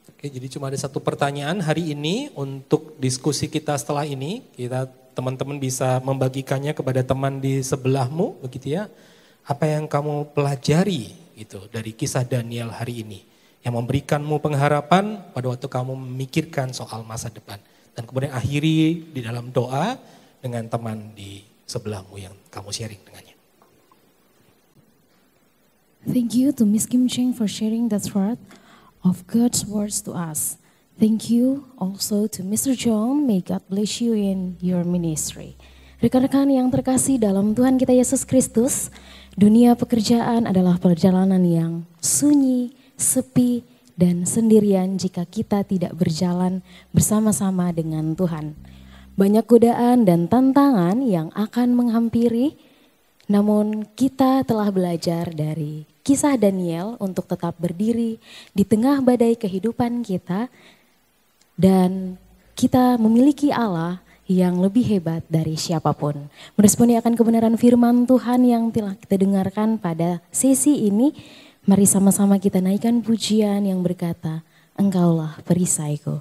Oke, jadi cuma ada satu pertanyaan hari ini untuk diskusi kita setelah ini. Kita teman-teman bisa membagikannya kepada teman di sebelahmu, begitu ya. Apa yang kamu pelajari gitu dari kisah Daniel hari ini yang memberikanmu pengharapan pada waktu kamu memikirkan soal masa depan. Dan kemudian akhiri di dalam doa dengan teman di sebelahmu yang kamu sharing dengannya. Thank you to Miss Kim Cheng for sharing that word of God's words to us. Thank you also to Mr. John. May God bless you in your ministry. Rekan-rekan yang terkasih dalam Tuhan kita Yesus Kristus, dunia pekerjaan adalah perjalanan yang sunyi, sepi, dan sendirian jika kita tidak berjalan bersama-sama dengan Tuhan. Banyak godaan dan tantangan yang akan menghampiri Namun kita telah belajar dari kisah Daniel untuk tetap berdiri di tengah badai kehidupan kita. Dan kita memiliki Allah yang lebih hebat dari siapapun. Meresponi akan kebenaran firman Tuhan yang telah kita dengarkan pada sesi ini, mari sama-sama kita naikkan pujian yang berkata, Engkaulah perisaiku.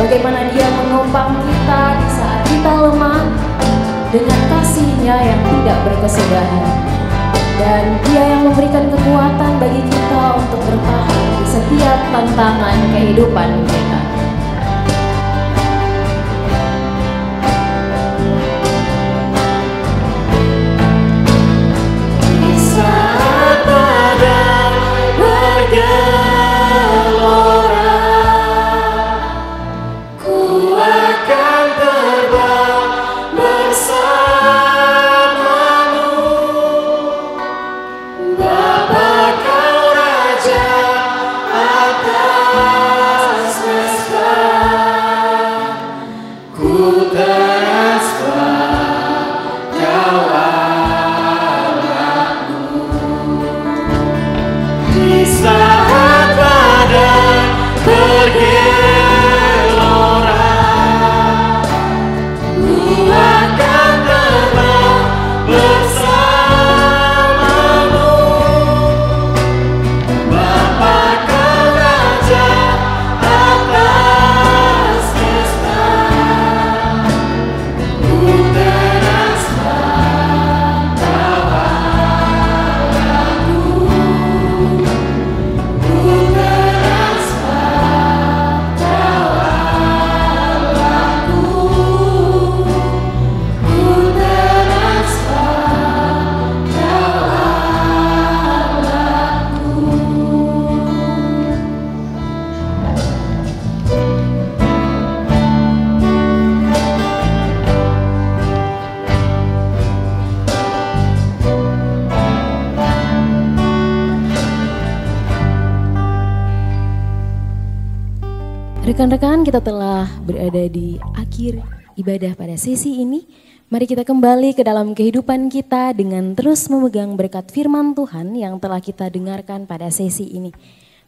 Bagaimana Dia menopang kita di saat kita lemah dengan kasih-Nya yang tidak berkesudahan. Dan Dia yang memberikan kekuatan bagi kita untuk bertahan di setiap tantangan kehidupan kita. Di saat badai bergelora, ku akan terbang bersamamu. Bapa, Kau Raja atas semesta, ku transfer Kau Allahku. Di saat badai bergelora, ku akan terbang bersamamu. Bapa, Kau Raja atas semesta, ku transfer Kau Allahku. Ku transfer Kau Allahku. Ku transfer Kau Rekan-rekan, kita telah berada di akhir ibadah pada sesi ini. Mari kita kembali ke dalam kehidupan kita dengan terus memegang berkat firman Tuhan yang telah kita dengarkan pada sesi ini.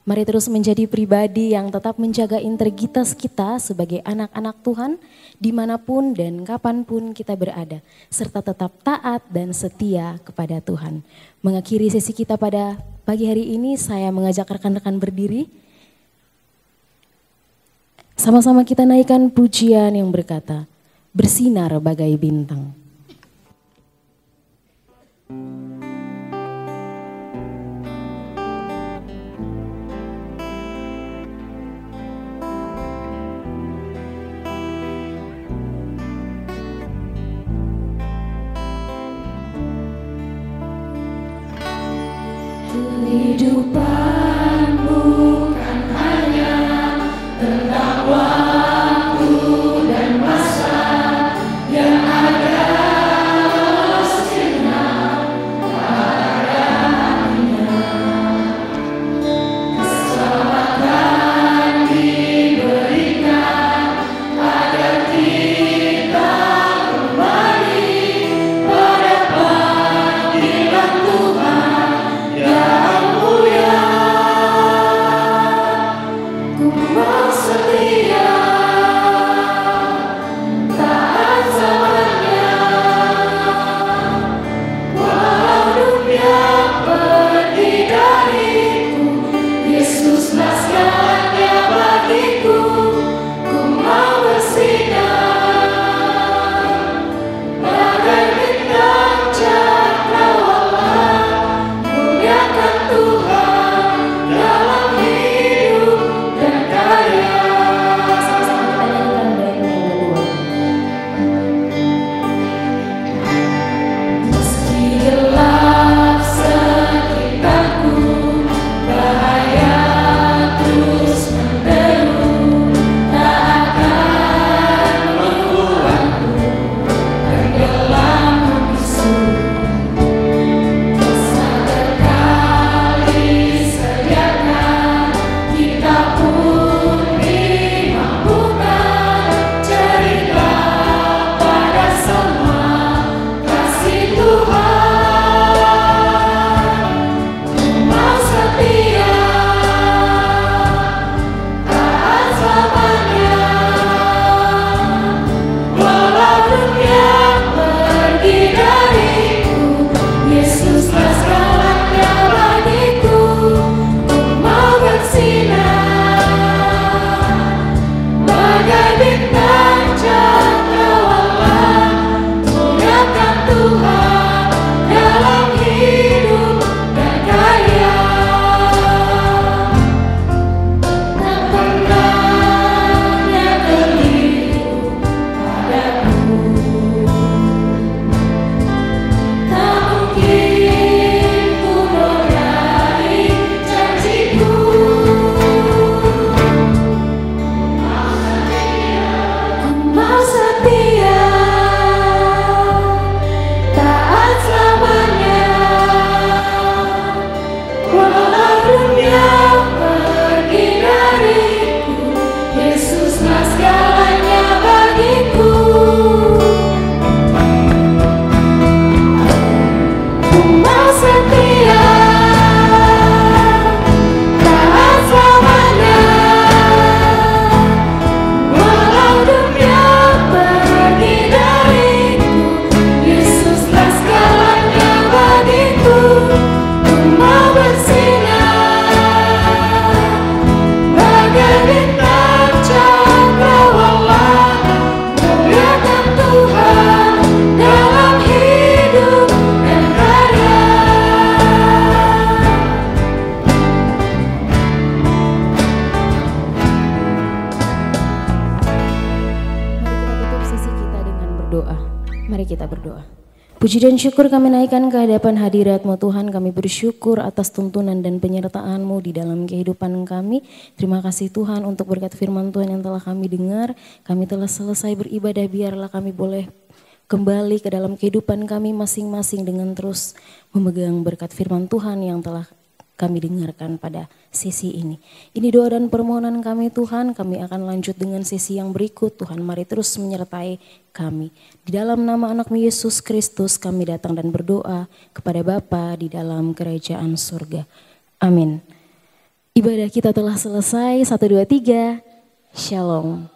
Mari terus menjadi pribadi yang tetap menjaga integritas kita sebagai anak-anak Tuhan dimanapun dan kapanpun kita berada. Serta tetap taat dan setia kepada Tuhan. Mengakhiri sesi kita pada pagi hari ini, saya mengajak rekan-rekan berdiri. Sama-sama kita naikkan pujian yang berkata, bersinar bagai bintang. Kehidupan bukan hanya tentang waktu dan masa yang ada sejenak padanya. Keselamatan diberikan agar kita kembali pada panggilan Tuhan yang mulia. Ku mau setia, taat selamanya, walau dunia pergi dariku, Yesuslah segalanya bagiku. Ku mau bersinar bagai bintang cakrawala, muliakan Tuhan dalam hidup dan karya. Meski gelap sekitarku, bahaya terus menderu, tak akan membuatku tenggelam membisu. Sekali sediakan, kita pun dimampukan cerita pada semua kasih Tuhan. Ku mau setia, taat selamanya, walau dunia pergi dariku, Yesuslah segalanya bagiku. Ku mau bersinar bagai bintang cakrawala, muliakan Tuhan dalam hidup dan karya. Tak pernahnya keliru padaku, tak mungkin mundur dari janjiku. Ku mau setia, taat selamanya, walau dunia pergi dariku, Yesuslah segalanya bagiku. Ku mau setia, taat selamanya, walau dunia pergi dariku, Yesuslah segalanya bagiku. Ku mau bersinar bagai bintang cakrawala, muliakan Tuhan dalam hidup dan karya. Mari kita tutup sesi kita dengan berdoa. Mari kita berdoa. Puji dan syukur kami naikkan ke hadapan hadirat-Mu Tuhan. Kami bersyukur atas tuntunan dan penyertaan-Mu di dalam kehidupan kami. Terima kasih Tuhan untuk berkat firman Tuhan yang telah kami dengar. Kami telah selesai beribadah, biarlah kami boleh kembali ke dalam kehidupan kami masing-masing dengan terus memegang berkat firman Tuhan yang telah kami dengarkan pada sesi ini. Ini doa dan permohonan kami Tuhan, kami akan lanjut dengan sesi yang berikut. Tuhan mari terus menyertai kami. Di dalam nama anak-Mu Yesus Kristus kami datang dan berdoa kepada Bapa di dalam kerajaan surga. Amin. Ibadah kita telah selesai, 1, 2, 3, Shalom.